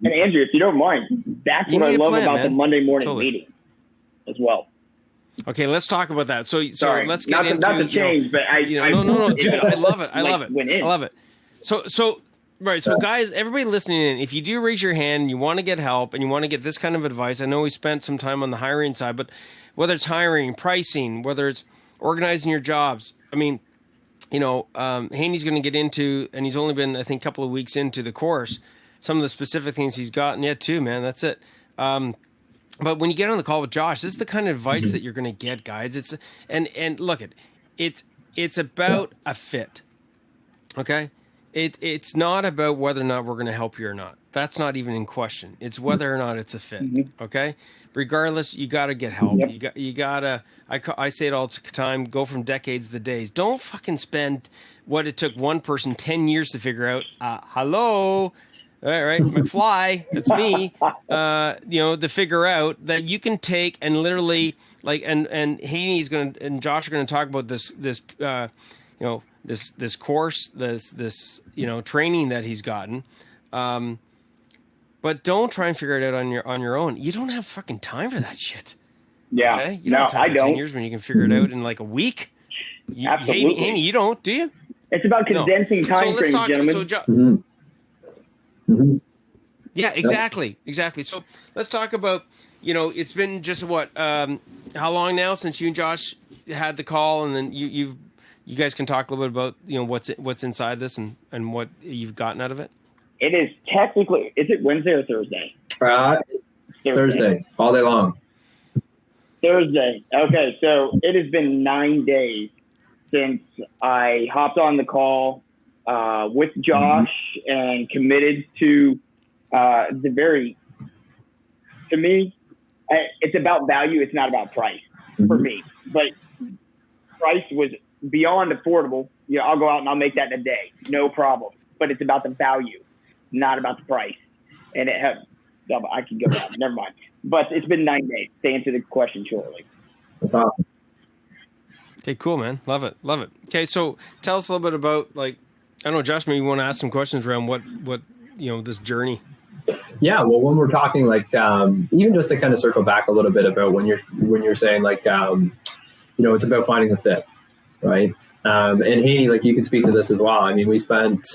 And Andrew, if you don't mind, that's what I love about the Monday morning meeting as well. Okay, let's talk about that. So let's get into not to change, but no, dude, I love it. I love it. I love it. So Right. So guys, everybody listening in, if you do raise your hand and you want to get help and you want to get this kind of advice, I know we spent some time on the hiring side, but whether it's hiring, pricing, whether it's organizing your jobs, I mean, Haney's going to get into, and he's only been, I think, a couple of weeks into the course, some of the specific things he's gotten yet too, man. That's it. But when you get on the call with Josh, this is the kind of advice that you're going to get, guys. And look, it's about a fit. Okay. It's not about whether or not we're going to help you or not. That's not even in question. It's whether or not it's a fit. Okay. Regardless, you got to get help. Yep. You gotta, I say it all the time, go from decades to days. Don't fucking spend what it took one person 10 years to figure out. Hello. All right. McFly, it's me, to figure out that you can take and literally and Haney's and Josh are going to talk about this course, this training that he's gotten. But don't try and figure it out on your own. You don't have fucking time for that shit. Yeah. Okay? You don't have time for 10 years when you can figure it out in like a week. Absolutely. Haney, you don't, do you? It's about condensing time frames, gentlemen. Yeah, exactly. So let's talk about, it's been just what, how long now since you and Josh had the call, and then you guys can talk a little bit about, what's inside this and what you've gotten out of it. It is technically, is it Wednesday or Thursday? Thursday, all day long. Thursday. Okay, so it has been 9 days since I hopped on the call with Josh and committed to to me, it's about value. It's not about price for me, but price was beyond affordable. I'll go out and I'll make that in a day. No problem. But it's about the value, not about the price. And I can go out. Never mind. But it's been 9 days to answer the question shortly. That's awesome. Okay, cool, man. Love it. Okay, so tell us a little bit about, I don't know, Josh, maybe you want to ask some questions around what this journey. Yeah, well, when we're talking even just to kind of circle back a little bit about when you're saying it's about finding the fit, right? And Haney, you can speak to this as well. I mean, we spent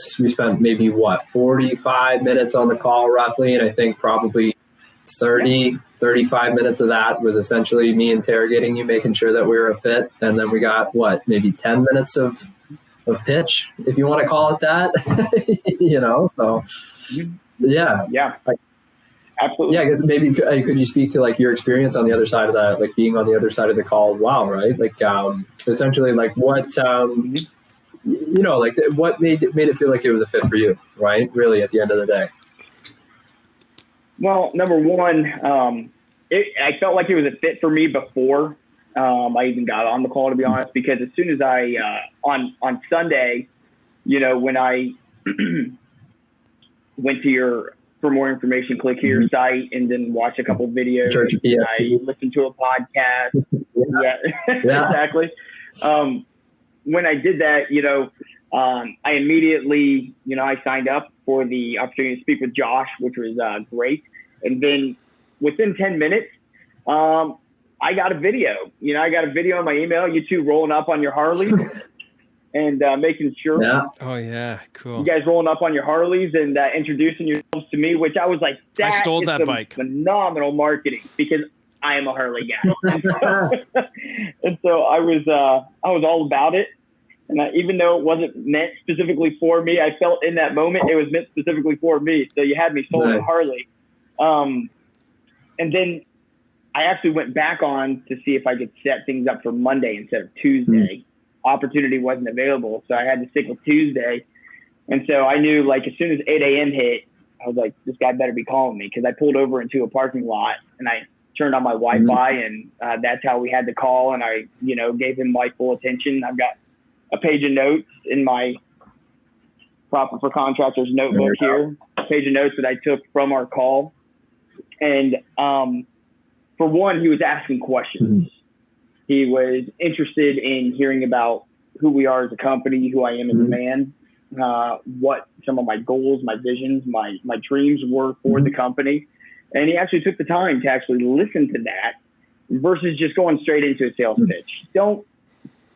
maybe 45 minutes on the call roughly, and I think probably 35 minutes of that was essentially me interrogating you, making sure that we were a fit, and then we got maybe 10 minutes of pitch, if you want to call it that. So yeah, absolutely. Yeah, I guess maybe could you speak to your experience on the other side of that, being on the other side of the call as well, right? Essentially, what what made it feel like it was a fit for you, right? Really, at the end of the day. Well, number one, I felt like it was a fit for me before I even got on the call, to be honest, because as soon as I on Sunday, when I went to for more information, click your site and then watch a couple videos. Church and I listened to a podcast. Yeah. Exactly. When I did that, I immediately, I signed up for the opportunity to speak with Josh, which was great. And then within 10 minutes, I got a video. I got a video on my email, you two rolling up on your Harleys and making sure. Yeah. Oh, yeah. Cool. You guys rolling up on your Harleys and introducing yourselves to me, which I was like, I stole that bike. Phenomenal marketing, because I am a Harley guy. And so I was all about it. And even though it wasn't meant specifically for me, I felt in that moment it was meant specifically for me. So you had me sold a Harley. And then I actually went back on to see if I could set things up for Monday instead of Tuesday. Opportunity wasn't available, so I had to stick with Tuesday. And so I knew, as soon as 8 a.m. hit, I was like, this guy better be calling me, because I pulled over into a parking lot and I turned on my Wi-Fi, and that's how we had the call. And I, gave him my full attention. I've got a page of notes in my Profit for Contractors notebook here, a page of notes that I took from our call. And for one, he was asking questions. He was interested in hearing about who we are as a company, who I am as a man, what some of my goals, my visions, my dreams were for the company. And he actually took the time to actually listen to that versus just going straight into a sales pitch. Don't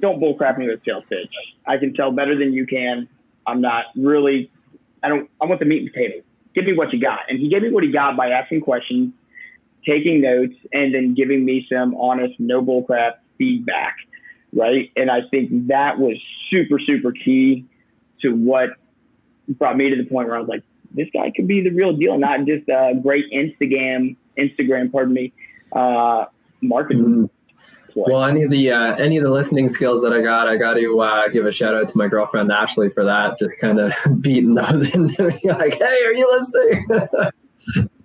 bullcrap me with a sales pitch. I can tell better than you can. I'm not really I want the meat and potatoes. Give me what you got. And he gave me what he got by asking questions, taking notes, and then giving me some honest, no bullcrap feedback, right? And I think that was super, super key to what brought me to the point where I was like, this guy could be the real deal, not just a great Instagram, marketing. Well, any of the listening skills that I got to give a shout out to my girlfriend Ashley for that. Just kind of beating those into me, like, "Hey, are you listening?"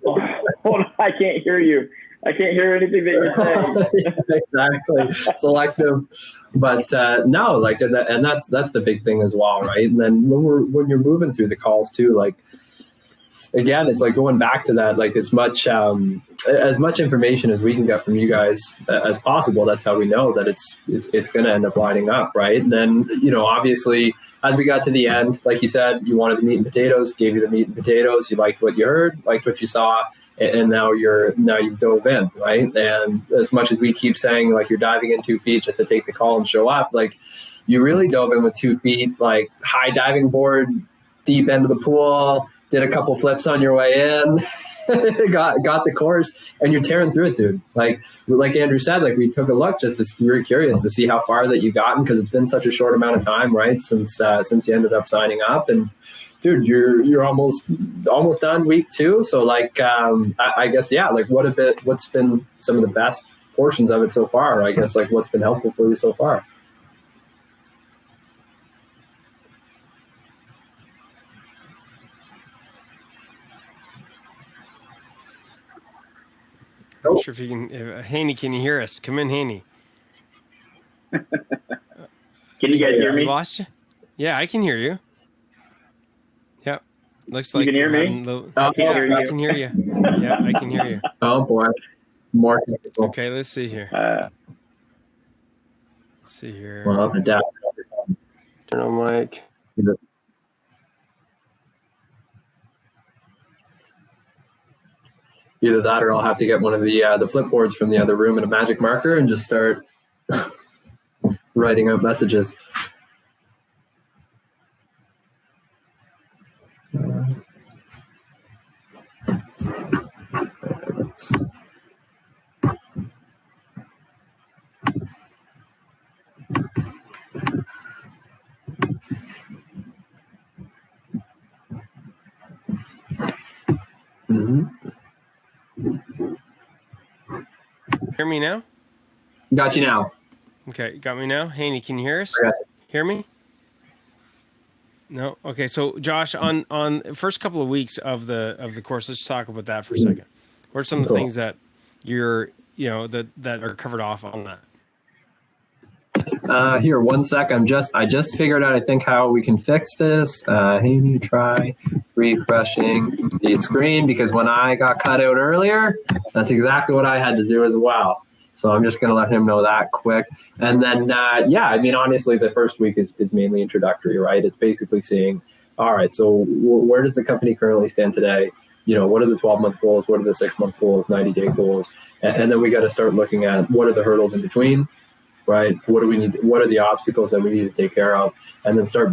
Hold on, I can't hear you. I can't hear anything that you're saying. Exactly, selective. But no, like, and that's the big thing as well, right? And then when you're moving through the calls too, like, again, it's like going back to that, like as much information as we can get from you guys as possible. That's how we know that it's going to end up lining up, right? And then, obviously, as we got to the end, like you said, you wanted the meat and potatoes, gave you the meat and potatoes. You liked what you heard, liked what you saw, and now you've dove in, right? And as much as we keep saying, like, you're diving in 2 feet just to take the call and show up, like, you really dove in with 2 feet, like high diving board, deep end of the pool. Did a couple flips on your way in, got the course, and you're tearing through it, dude. Like Andrew said, like, we took a look we were curious to see how far that you've gotten, because it's been such a short amount of time, right? Since you ended up signing up, and dude, you're almost done week 2. So like, I guess, yeah, like what's been some of the best portions of it so far? I guess, like, what's been helpful for you so far? I'm not sure if you can. Haney, can you hear us? Come in, Haney. Can you guys hear me? Lost you? Yeah, I can hear you. Yep. Looks like you can hear me. I can hear you. Yeah, I can hear you. Oh boy, more technical. Okay, let's see here. Let's see here. Well, adapt. Turn on mic. Either that, or I'll have to get one of the flip boards from the other room and a magic marker and just start writing out messages. Mm-hmm. Hear me now? Got you now. Okay, got me now. Haney, can you hear us? Hear me? No. Okay, so Josh, on the first couple of weeks of the course, let's talk about that for a second. What are some of the things that that are covered off on that? Here, 1 sec. I just figured out, I think, how we can fix this. Haney, try refreshing the screen, because when I got cut out earlier, that's exactly what I had to do as well. So I'm just going to let him know that quick. And then, honestly, the first week is mainly introductory, right? It's basically seeing, all right, so where does the company currently stand today? What are the 12-month goals? What are the 6-month goals, 90-day goals? And then we got to start looking at what are the hurdles in between, right? What do we need? What are the obstacles that we need to take care of? And then start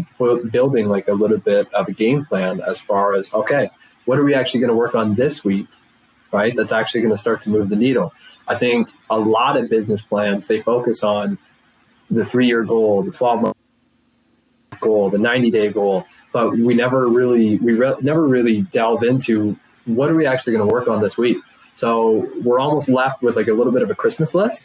building like a little bit of a game plan as far as, okay, what are we actually going to work on this week, right? That's actually going to start to move the needle. I think a lot of business plans, they focus on the 3-year goal, the 12-month goal, the 90-day goal, but we never really delve into what are we actually going to work on this week. So we're almost left with like a little bit of a Christmas list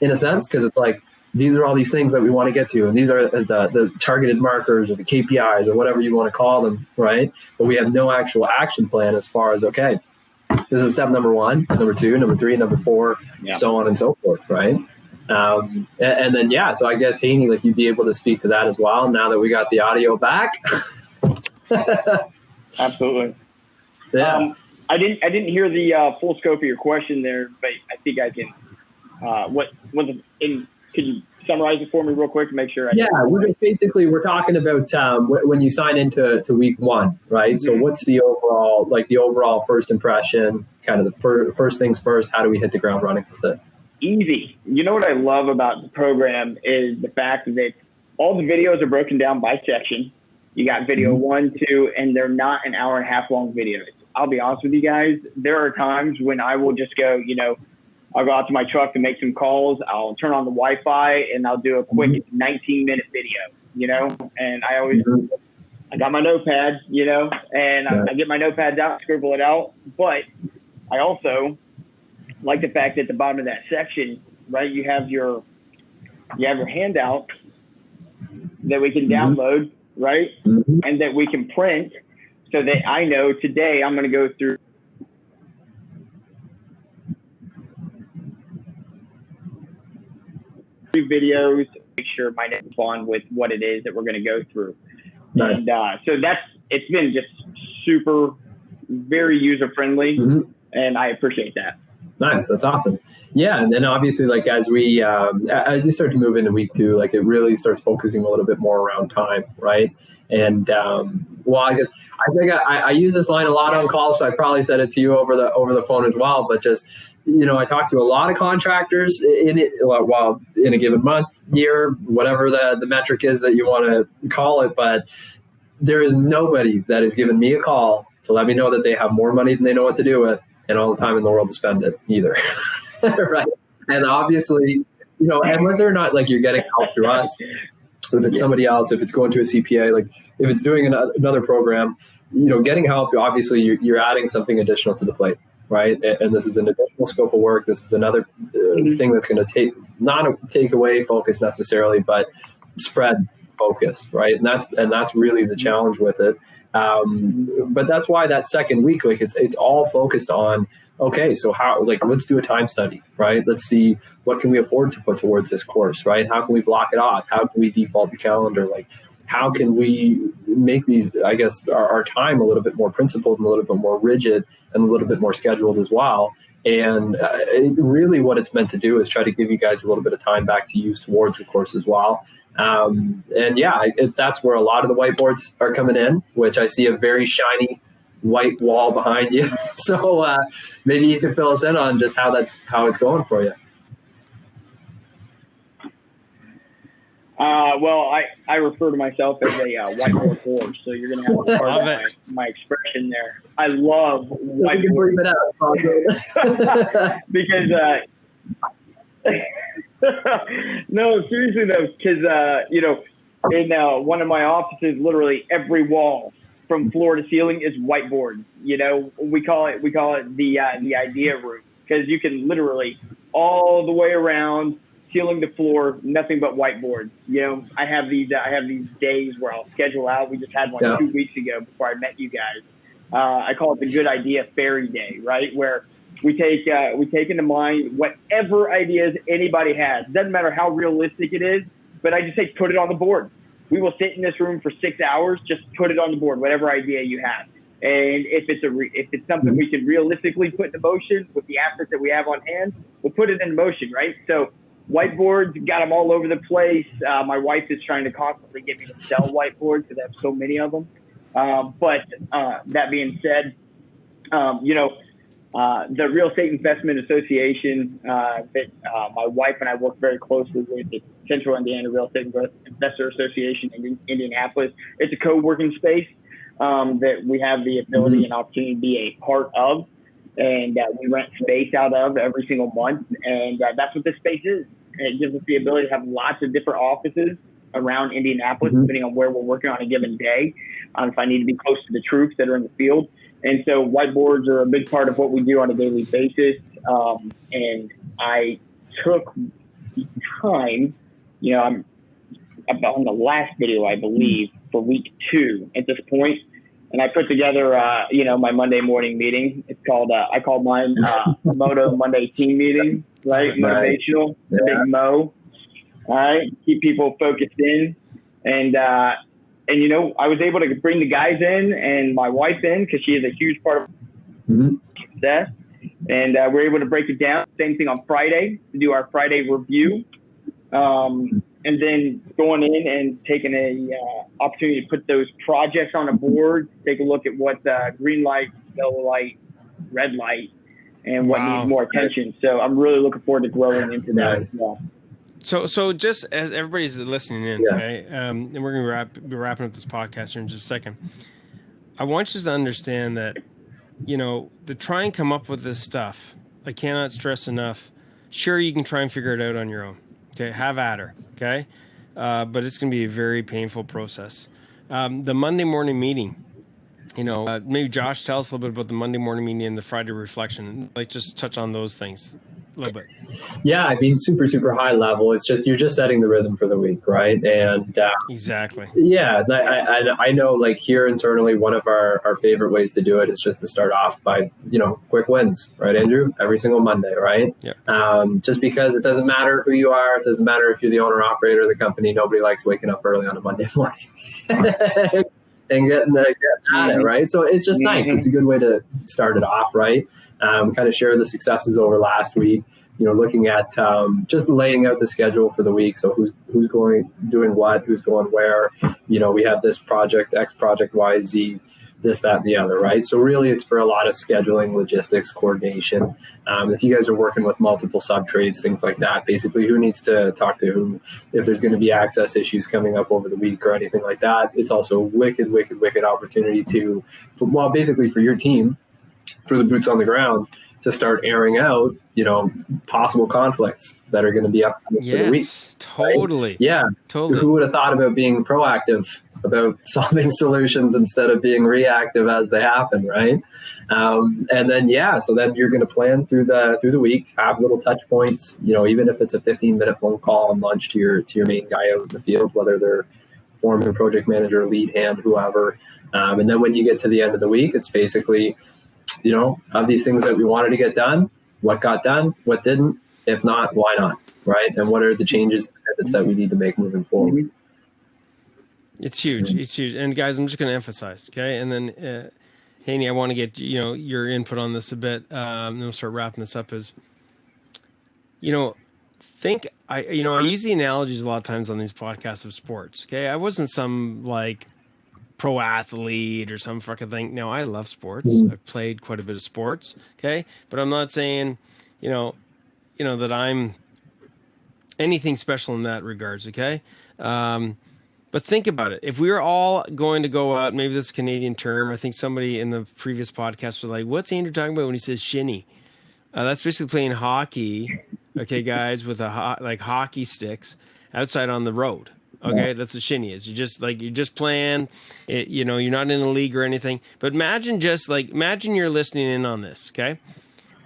in a sense, because it's like, these are all these things that we want to get to, and these are the targeted markers or the KPIs or whatever you want to call them, right? But we have no actual action plan as far as, okay, this is step number 1, number 2, number 3, number 4, so on and so forth, right? And then, so I guess, Haney, like, you'd be able to speak to that as well now that we got the audio back. Absolutely. Yeah. I didn't hear the full scope of your question there, but I think I can. Could you summarize it for me real quick to make sure? We're talking about when you sign into week 1, right? Mm-hmm. So what's the overall first impression, kind of the first things first, how do we hit the ground running with it? Easy. You know what I love about the program is the fact that all the videos are broken down by section. You got video 1, 2, and they're not an hour and a half long videos. I'll be honest with you guys. There are times when I will just go, you know, I'll go out to my truck to make some calls. I'll turn on the Wi-Fi and I'll do a quick 19-minute video, you know, and I got my notepad, you know, and I get my notepads out, scribble it out. But I also like the fact that at the bottom of that section, right, you have your handout that we can download, right, and that we can print, so that I know today I'm going to go through videos, make sure my name's on with what it is that we're going to go through. Nice. And so it's been just super, very user friendly, and I appreciate that. Nice. That's awesome. Yeah. And then obviously, like, as you start to move into week 2, like, it really starts focusing a little bit more around time, right? And I guess I think I use this line a lot on calls, so I probably said it to you over the phone as well. But just, you know, I talk to a lot of contractors in a given month, year, whatever the metric is that you want to call it. But there is nobody that has given me a call to let me know that they have more money than they know what to do with and all the time in the world to spend it either. Right. And obviously, you know, and whether or not, like, you're getting help through us, if it's somebody else, if it's going to a CPA, like, if it's doing another program, you know, getting help, obviously you're adding something additional to the plate, right? And this is an additional scope of work. This is another thing that's going to not take away focus necessarily, but spread focus, right? And that's really the challenge with it. But that's why that second week, like, it's all focused on, okay, so how, like, let's do a time study, right? Let's see, what can we afford to put towards this course, right? How can we block it off? How can we default the calendar? Like, how can we make these, I guess, our time a little bit more principled and a little bit more rigid and a little bit more scheduled as well? And really what it's meant to do is try to give you guys a little bit of time back to use towards the course as well. That's where a lot of the whiteboards are coming in, which I see a very shiny white wall behind you. So maybe you can fill us in on just how it's going for you. Well, I refer to myself as a whiteboard horse, so you're going to have to pardon my expression there. I love whiteboard. Because no, seriously though, because you know, in one of my offices, literally every wall from floor to ceiling is whiteboard. You know, we call it the idea room, because you can literally all the way around, ceiling to floor, nothing but whiteboard. You know, I have these days where I'll schedule out. We just had one 2 weeks ago before I met you guys. I call it the good idea fairy day, right? Where we take into mind whatever ideas anybody has. Doesn't matter how realistic it is, but I just say put it on the board. We will sit in this room for 6 hours, just put it on the board, whatever idea you have. And if it's something we can realistically put into motion with the assets that we have on hand, we'll put it in motion, right? So whiteboards, got them all over the place. My wife is trying to constantly get me to sell whiteboards because I have so many of them. But that being said, you know, the Real Estate Investment Association that my wife and I work very closely with, the Central Indiana Real Estate Investor Association in Indianapolis. It's a co-working space that we have the ability and opportunity to be a part of, and we rent space out of every single month, and that's what this space is. And it gives us the ability to have lots of different offices around Indianapolis, depending on where we're working on a given day, if I need to be close to the troops that are in the field. And so whiteboards are a big part of what we do on a daily basis. And I took time, you know, I'm on the last video, I believe, for week 2 at this point. And I put together, you know, my Monday morning meeting. It's called, I call mine Moto Monday team meeting, right? Motivational, the big Mo. All right. Keep people focused in. And, you know, I was able to bring the guys in and my wife in, because she is a huge part of success. And we're able to break it down. Same thing on Friday, to do our Friday review. And then going in and taking a opportunity to put those projects on a board, take a look at what green light, yellow light, red light, and what needs more attention. So I'm really looking forward to growing into that as well. So just as everybody's listening in, okay, and we're going to be wrapping up this podcast here in just a second. I want you to understand that, to try and come up with this stuff, I cannot stress enough. Sure, you can try and figure it out on your own. Okay, have at her. Okay, but it's going to be a very painful process. The Monday morning meeting. Maybe Josh, tell us a little bit about the Monday morning meeting and the Friday reflection. Like, just touch on those things a little bit. Yeah, I mean, super, super high level. It's just, you're just setting the rhythm for the week, right? And exactly. Yeah, I know, like, here internally, one of our favorite ways to do it is just to start off by, quick wins, right, Andrew? Every single Monday, right? Yeah. Just because it doesn't matter who you are, it doesn't matter if you're the owner operator of the company. Nobody likes waking up early on a Monday morning. And getting at it, right? So it's just nice. It's a good way to start it off, right? Kind of share the successes over last week. Looking at just laying out the schedule for the week. So who's doing what, who's going where. We have this project, X project, Y, Z, this, that, and the other, right? So really, it's for a lot of scheduling, logistics, coordination. If you guys are working with multiple sub-trades, things like that, basically who needs to talk to who, if there's going to be access issues coming up over the week or anything like that. It's also a wicked opportunity to, well, basically for your team, for the boots on the ground, to start airing out, possible conflicts that are going to be up for the week. Totally. Right? Yeah. Totally. Who would have thought about being proactive about solving solutions instead of being reactive as they happen, right? And then, so then you're going to plan through the week, have little touch points, even if it's a 15-minute phone call on lunch to your main guy out in the field, whether they're foreman, project manager, lead hand, whoever. And then when you get to the end of the week, it's basically, of these things that we wanted to get done, what got done, what didn't, if not, why not, right? And what are the changes that we need to make moving forward? It's huge. It's huge. And guys, I'm just going to emphasize, okay? And then, Haney, I want to get, your input on this a bit. And we'll start wrapping this up is, I use the analogies a lot of times on these podcasts of sports, okay? I wasn't some pro athlete or some fucking thing. No, I love sports. I've played quite a bit of sports. Okay. But I'm not saying, that I'm anything special in that regards. Okay. But think about it. If we were all going to go out, maybe this is a Canadian term. I think somebody in the previous podcast was like, what's Andrew talking about when he says shinny? That's basically playing hockey. Okay, guys, with hockey sticks outside on the road. Okay, that's what shinny is. You're just playing. You're not in a league or anything. But imagine you're listening in on this. Okay,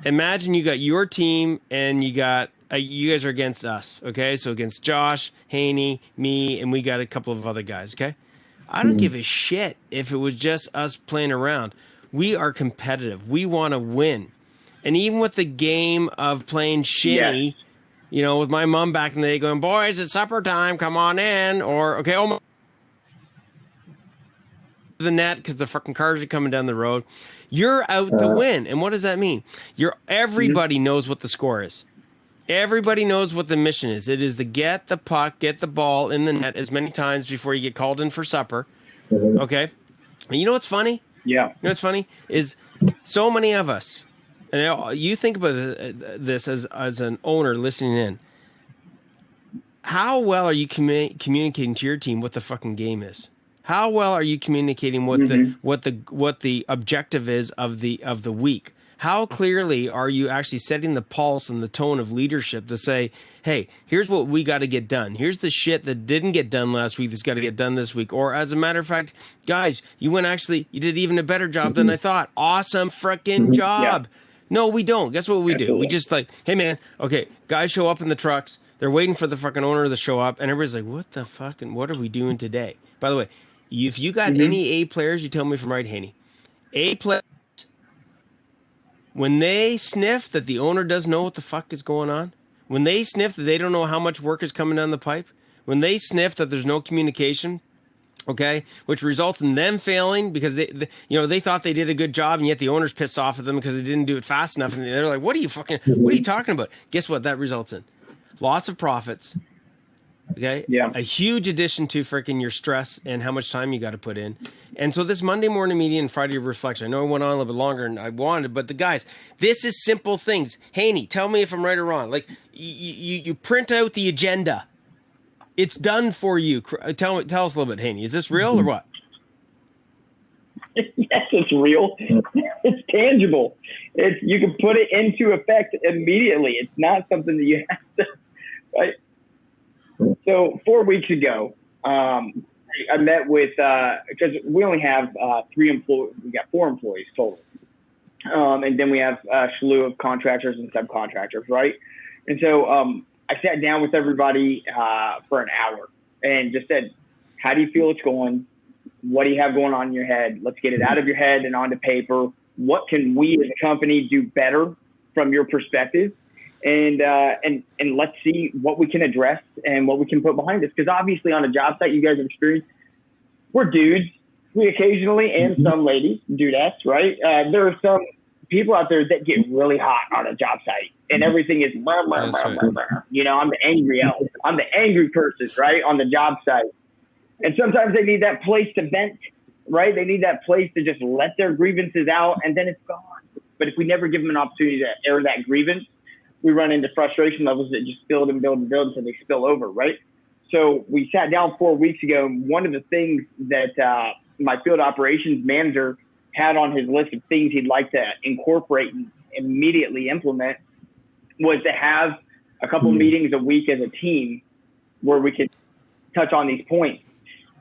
imagine you got your team and you got you guys are against us. Okay, so against Josh, Haney, me, and we got a couple of other guys. Okay, I don't give a shit if it was just us playing around. We are competitive. We want to win, and even with the game of playing shinny. Yes. With my mom back in the day going, boys, it's supper time, come on in. Or, okay, the net because the fucking cars are coming down the road. You're out to win. And what does that mean? Everybody knows what the score is. Everybody knows what the mission is. It is to get the puck, get the ball in the net as many times before you get called in for supper. Okay? And you know what's funny? Yeah. You know what's funny? Is so many of us, and you think about this as an owner listening in. How well are you communicating to your team what the fucking game is? How well are you communicating what the objective is of the week? How clearly are you actually setting the pulse and the tone of leadership to say, hey, here's what we got to get done. Here's the shit that didn't get done last week that's got to get done this week. Or as a matter of fact, guys, you did even a better job than I thought. Awesome freaking job. Yeah. No, we don't. Guess what we do? We just hey, man, okay, guys show up in the trucks. They're waiting for the fucking owner to show up. And everybody's like, what the fucking, what are we doing today? By the way, if you got any A players, you tell me from right, Haney. A players, when they sniff that the owner doesn't know what the fuck is going on, when they sniff that they don't know how much work is coming down the pipe, when they sniff that there's no communication, okay, which results in them failing because they thought they did a good job and yet the owner's pissed off at them because they didn't do it fast enough and they're like, what are you talking about? Guess what that results in? Loss of profits, Okay. Yeah. A huge addition to freaking your stress and how much time you got to put in. And so this Monday morning meeting and Friday reflection, I know it went on a little bit longer than I wanted, but the guys, this is simple things. Haney, tell me if I'm right or wrong. Like you print out the agenda. It's done for you. Tell us a little bit, Haney. Is this real or what? Yes, it's real. It's tangible. You can put it into effect immediately. It's not something that you have to, right? So 4 weeks ago, I met with, because we only have 3 employees, we got 4 employees total. And then we have a slew of contractors and subcontractors, right? And so I sat down with everybody for an hour and just said, how do you feel it's going? What do you have going on in your head? Let's get it out of your head and onto paper. What can we as a company do better from your perspective? And let's see what we can address and what we can put behind us. Because obviously on a job site, you guys have experienced, we're dudes. We occasionally, and some ladies, dudettes, right? There are some people out there that get really hot on a job site and everything is, you know, I'm the angry elf. I'm the angry person, right, on the job site. And sometimes they need that place to vent, right? They need that place to just let their grievances out and then it's gone. But if we never give them an opportunity to air that grievance, we run into frustration levels that just build and build and build until they spill over, right? So we sat down 4 weeks ago, and one of the things that my field operations manager had on his list of things he'd like to incorporate and immediately implement was to have a couple meetings a week as a team where we could touch on these points.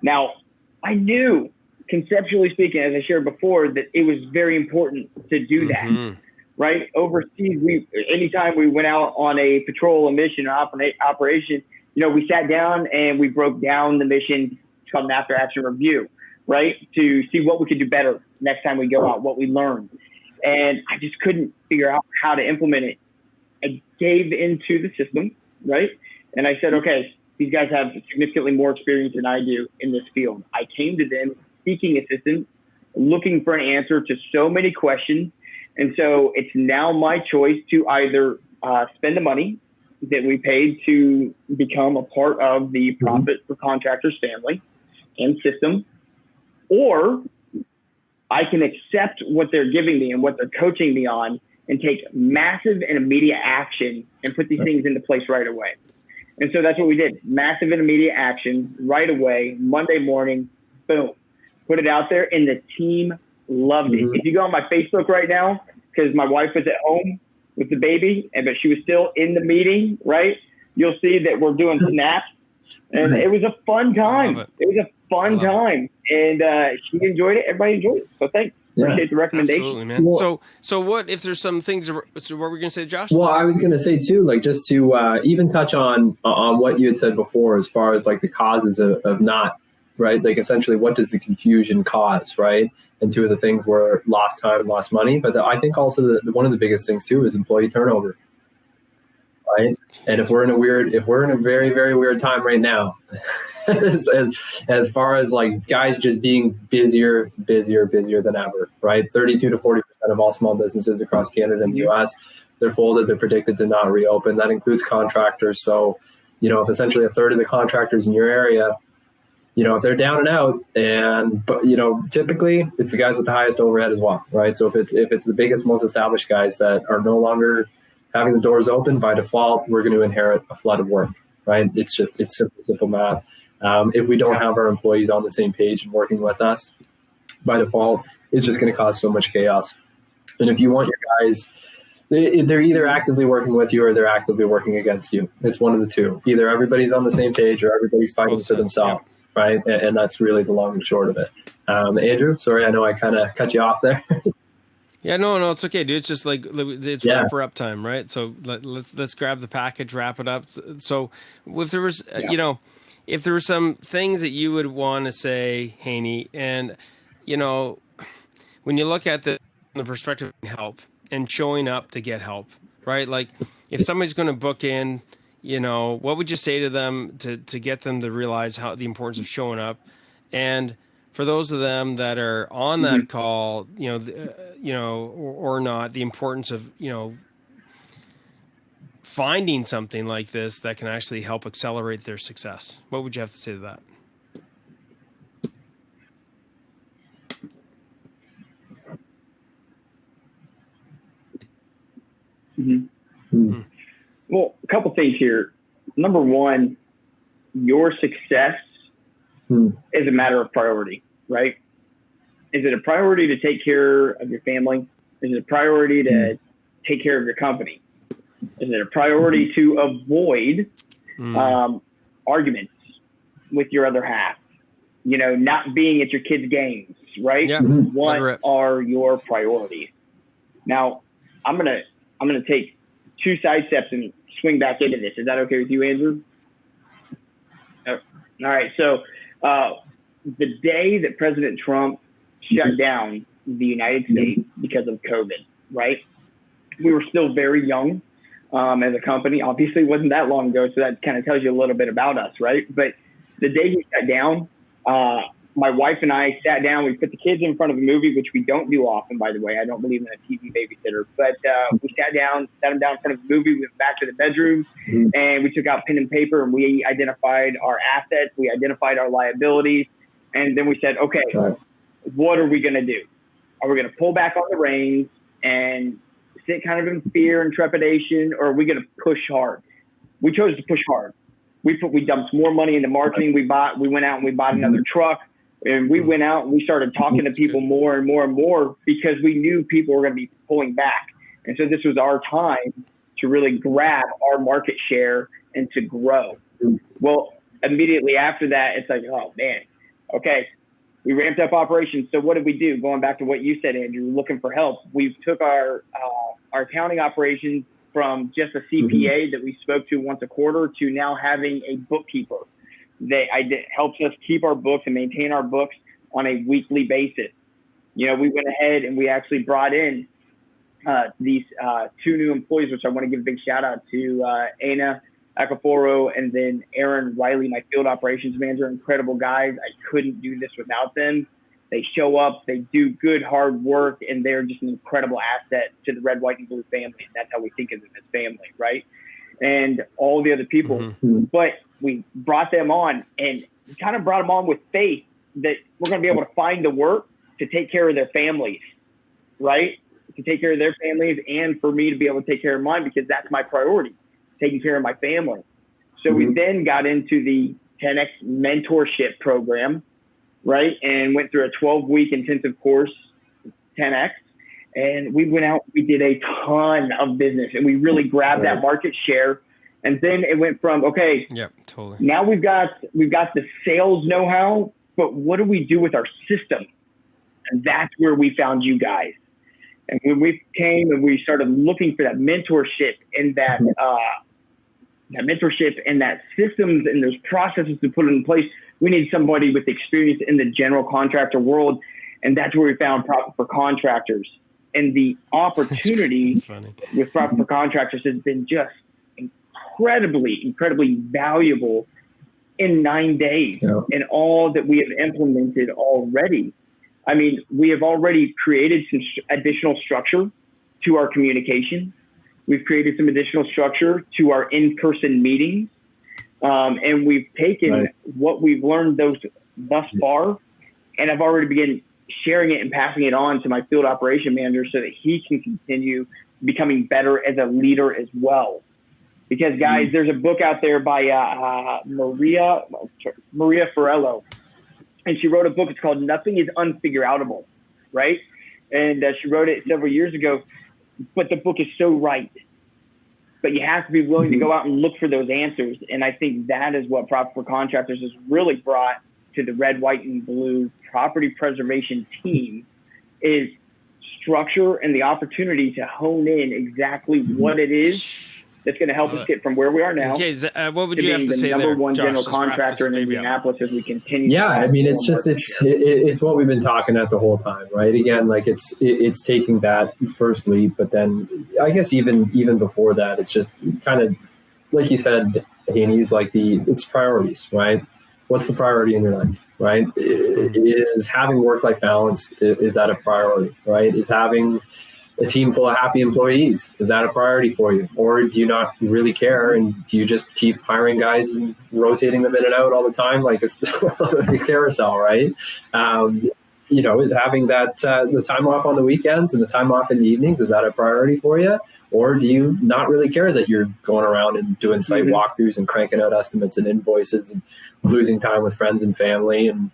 Now, I knew, conceptually speaking, as I shared before, that it was very important to do that. Right? Overseas, anytime we went out on a patrol, a mission, or operation, you know, we sat down and we broke down the mission. It's called an after action review, right? To see what we could do better next time we go out, what we learned. And I just couldn't figure out how to implement it. I gave into the system, right? And I said, okay, these guys have significantly more experience than I do in this field. I came to them seeking assistance, looking for an answer to so many questions. And so it's now my choice to either spend the money that we paid to become a part of the Profit for Contractors family and system, or I can accept what they're giving me and what they're coaching me on and take massive and immediate action and put these things into place right away. And so that's what we did. Massive and immediate action right away, Monday morning, boom, put it out there, and the team loved it. If you go on my Facebook right now, because my wife was at home with the baby, but she was still in the meeting, right? You'll see that we're doing snaps, and it was a fun time. It was a fun time, and she enjoyed it. Everybody enjoyed it. So thanks. Appreciate the recommendation. Absolutely, man. Well, so what if there's some things? So what were we going to say, Josh? Well, I was going to say too, like just to even touch on what you had said before, as far as like the causes of not, right? Like essentially, what does the confusion cause, right? And two of the things were lost time, lost money. But I think also one of the biggest things too is employee turnover, right? And if we're in a very, very weird time right now, as far as like guys just being busier than ever, right? 32 to 40% of all small businesses across Canada and the US, they're folded, they're predicted to not reopen. That includes contractors. So, you know, if essentially a third of the contractors in your area, you know, if they're down and out, but you know, typically it's the guys with the highest overhead as well, right? So if it's the biggest, most established guys that are no longer having the doors open, by default, we're going to inherit a flood of work, right? It's simple math. If we don't have our employees on the same page and working with us, by default, it's just going to cause so much chaos. And if you want your guys, they're either actively working with you or they're actively working against you. It's one of the two. Either everybody's on the same page or everybody's fighting for themselves. Yeah. Right. And that's really the long and short of it. Andrew, sorry, I know I kind of cut you off there. Yeah, no, it's okay, dude. It's just like it's wrapper up time, right? So let's grab the package, wrap it up. So if there was, you know, if there were some things that you would want to say, Haney, and you know, when you look at the perspective of help and showing up to get help, right? Like if somebody's going to book in, you know, what would you say to them to get them to realize how the importance of showing up? And for those of them that are on that call, you know, or not, the importance of, you know, finding something like this that can actually help accelerate their success? What would you have to say to that? Well, a couple things here. Number one, your success is a matter of priority, right? Is it a priority to take care of your family? Is it a priority to take care of your company? Is it a priority to avoid arguments with your other half? You know, not being at your kids' games, right? Yeah. What are your priorities? Now, I'm gonna take 2 side steps and swing back into this. Is that okay with you, Andrew? All right. So the day that President Trump shut down the United States because of COVID, right? We were still very young as a company. Obviously, it wasn't that long ago, so that kind of tells you a little bit about us, right? But the day he shut down, my wife and I sat down. We put the kids in front of a movie, which we don't do often, by the way. I don't believe in a TV babysitter. But we sat them down in front of the movie. We went back to the bedroom, and we took out pen and paper, and we identified our assets. We identified our liabilities. And then we said, okay, what are we going to do? Are we going to pull back on the reins and sit kind of in fear and trepidation, or are we going to push hard? We chose to push hard. We dumped more money into marketing. We went out and we bought another truck. And we went out and we started talking to people more and more and more because we knew people were going to be pulling back. And so this was our time to really grab our market share and to grow. Well, immediately after that, it's like, oh, man, okay, we ramped up operations. So what did we do? Going back to what you said, Andrew, looking for help. We took our accounting operations from just a CPA that we spoke to once a quarter to now having a bookkeeper. Helps us keep our books and maintain our books on a weekly basis. You know, we went ahead and we actually brought in these 2 new employees, which I want to give a big shout out to Ana Acaforo and then Aaron Riley, my field operations manager. Incredible guys. I couldn't do this without them. They show up, they do good, hard work, and they're just an incredible asset to the red, white, and blue family. That's how we think of them as family, right? And all the other people. But we brought them on and kind of brought them on with faith that we're going to be able to find the work to take care of their families, right? To take care of their families and for me to be able to take care of mine because that's my priority, taking care of my family. So we then got into the 10X Mentorship Program, right? And went through a 12-week intensive course, 10X. And we went out, we did a ton of business and we really grabbed that market share. And then it went from, okay, now we've got the sales know-how, but what do we do with our system? And that's where we found you guys. And when we came and we started looking for that mentorship and that mentorship and that systems and those processes to put in place, we need somebody with experience in the general contractor world. And that's where we found Profit for Contractors. And the opportunity with Profit for Contractors has been just incredibly valuable in 9 days and all that we have implemented already. I mean, we have already created some additional structure to our communication. We've created some additional structure to our in-person meetings. And we've taken what we've learned thus far, and I've already begun sharing it and passing it on to my field operation manager so that he can continue becoming better as a leader as well. Because guys, there's a book out there by Maria Ferrello, and she wrote a book. It's called Nothing is Unfigureoutable, right? And she wrote it several years ago, but the book is so right. But you have to be willing to go out and look for those answers. And I think that is what Profit for Contractors has really brought to the red, white, and blue property preservation team is structure and the opportunity to hone in exactly what it is that's going to help us get from where we are now. Okay, what would you have to say there, number one Josh, general contractor in Indianapolis as we continue. Yeah, I mean, it's what we've been talking at the whole time, right? Again, like it's taking that first leap, but then I guess even before that, it's just kind of like you said, Haney, is like it's priorities, right? What's the priority in your life, right? Is having work-life balance, is that a priority, right? Is having a team full of happy employees? Is that a priority for you? Or do you not really care, and do you just keep hiring guys and rotating them in and out all the time like it's a carousel, right? Is having that the time off on the weekends and the time off in the evenings, is that a priority for you? Or do you not really care that you're going around and doing site walkthroughs and cranking out estimates and invoices and losing time with friends and family? And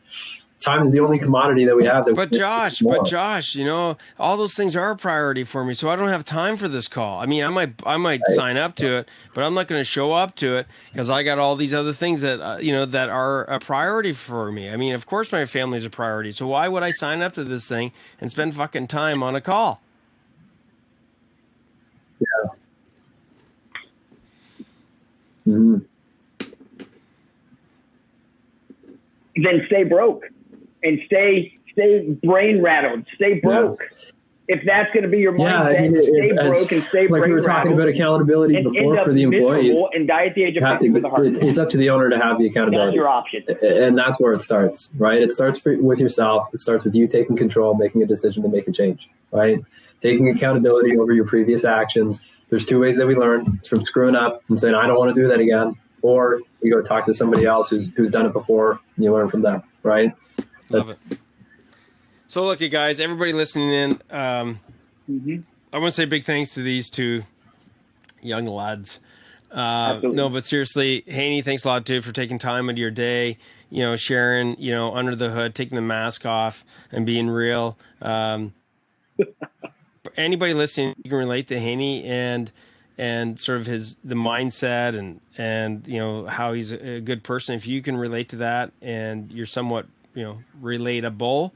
time is the only commodity that we have. But Josh, all those things are a priority for me. So I don't have time for this call. I mean, I might sign up to it, but I'm not going to show up to it because I got all these other things that, that are a priority for me. I mean, of course my family is a priority. So why would I sign up to this thing and spend fucking time on a call? Yeah. Mm-hmm. Then stay broke and stay brain rattled, stay broke. Yeah. If that's going to be your mindset, stay broke and stay brain rattled. Like we were talking about accountability before for the employees. And die at the age of 50 with a heart attack. It's up to the owner to have the accountability. That's your option. And that's where it starts, right? It starts with yourself. It starts with you taking control, making a decision to make a change, right? Taking accountability over your previous actions. There's two ways that we learn. It's from screwing up and saying, I don't want to do that again. Or you go talk to somebody else who's done it before and you learn from them, right? Love it. So look, you guys, everybody listening in, I want to say big thanks to these two young lads. No, but seriously, Haney, thanks a lot too for taking time out of your day, sharing, under the hood, taking the mask off and being real. Anybody listening, you can relate to Haney and sort of the mindset and how he's a good person. If you can relate to that and you're somewhat, relatable,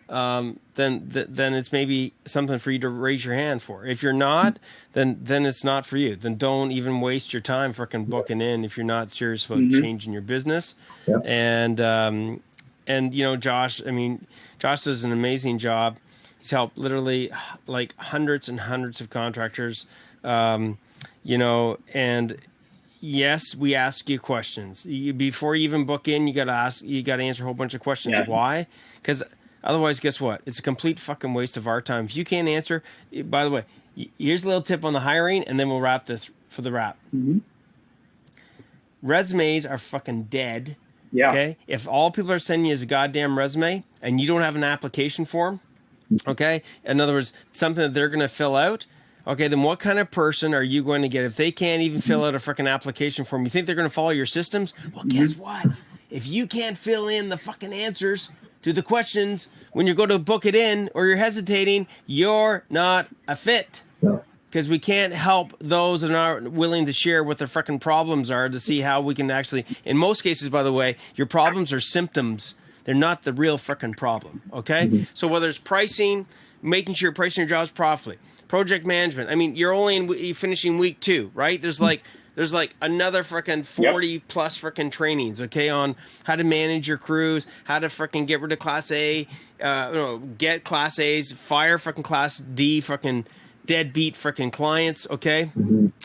then it's maybe something for you to raise your hand for. If you're not, then it's not for you. Then don't even waste your time freaking booking in if you're not serious about changing your business. Yeah. And Josh, Josh does an amazing job. He's helped literally like hundreds and hundreds of contractors, and yes, we ask you questions. Before you even book in, you got to answer a whole bunch of questions. Yeah. Why? Because otherwise, guess what? It's a complete fucking waste of our time. If you can't answer, by the way, here's a little tip on the hiring, and then we'll wrap this for the wrap. Mm-hmm. Resumes are fucking dead. Yeah. Okay. If all people are sending you is a goddamn resume and you don't have an application form, okay, in other words, something that they're going to fill out, okay, then what kind of person are you going to get if they can't even fill out a freaking application form? You think they're going to follow your systems? Well, guess what? If you can't fill in the fucking answers to the questions when you go to book it in or you're hesitating, you're not a fit. Because we can't help those that aren't willing to share what their freaking problems are to see how we can actually, in most cases, by the way, your problems are symptoms. They're not the real freaking problem, okay? Mm-hmm. So whether it's pricing, making sure you're pricing your jobs properly, project management. You're only finishing week 2, right? There's like another freaking 40 plus freaking trainings, okay, on how to manage your crews, how to freaking get rid of Class A, get Class A's, fire freaking Class D freaking deadbeat freaking clients, okay,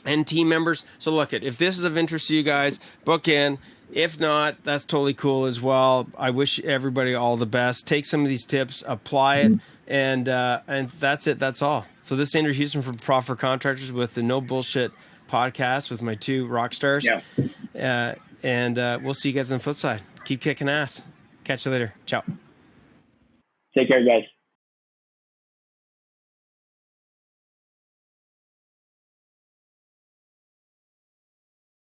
and team members. So look, if this is of interest to you guys, book in. If not, that's totally cool as well. I wish everybody all the best. Take some of these tips, apply it, and that's it. That's all. So this is Andrew Houston from Profit for Contractors with the No Bullshit podcast with my two rock stars. Yeah. And we'll see you guys on the flip side. Keep kicking ass. Catch you later. Ciao. Take care, guys.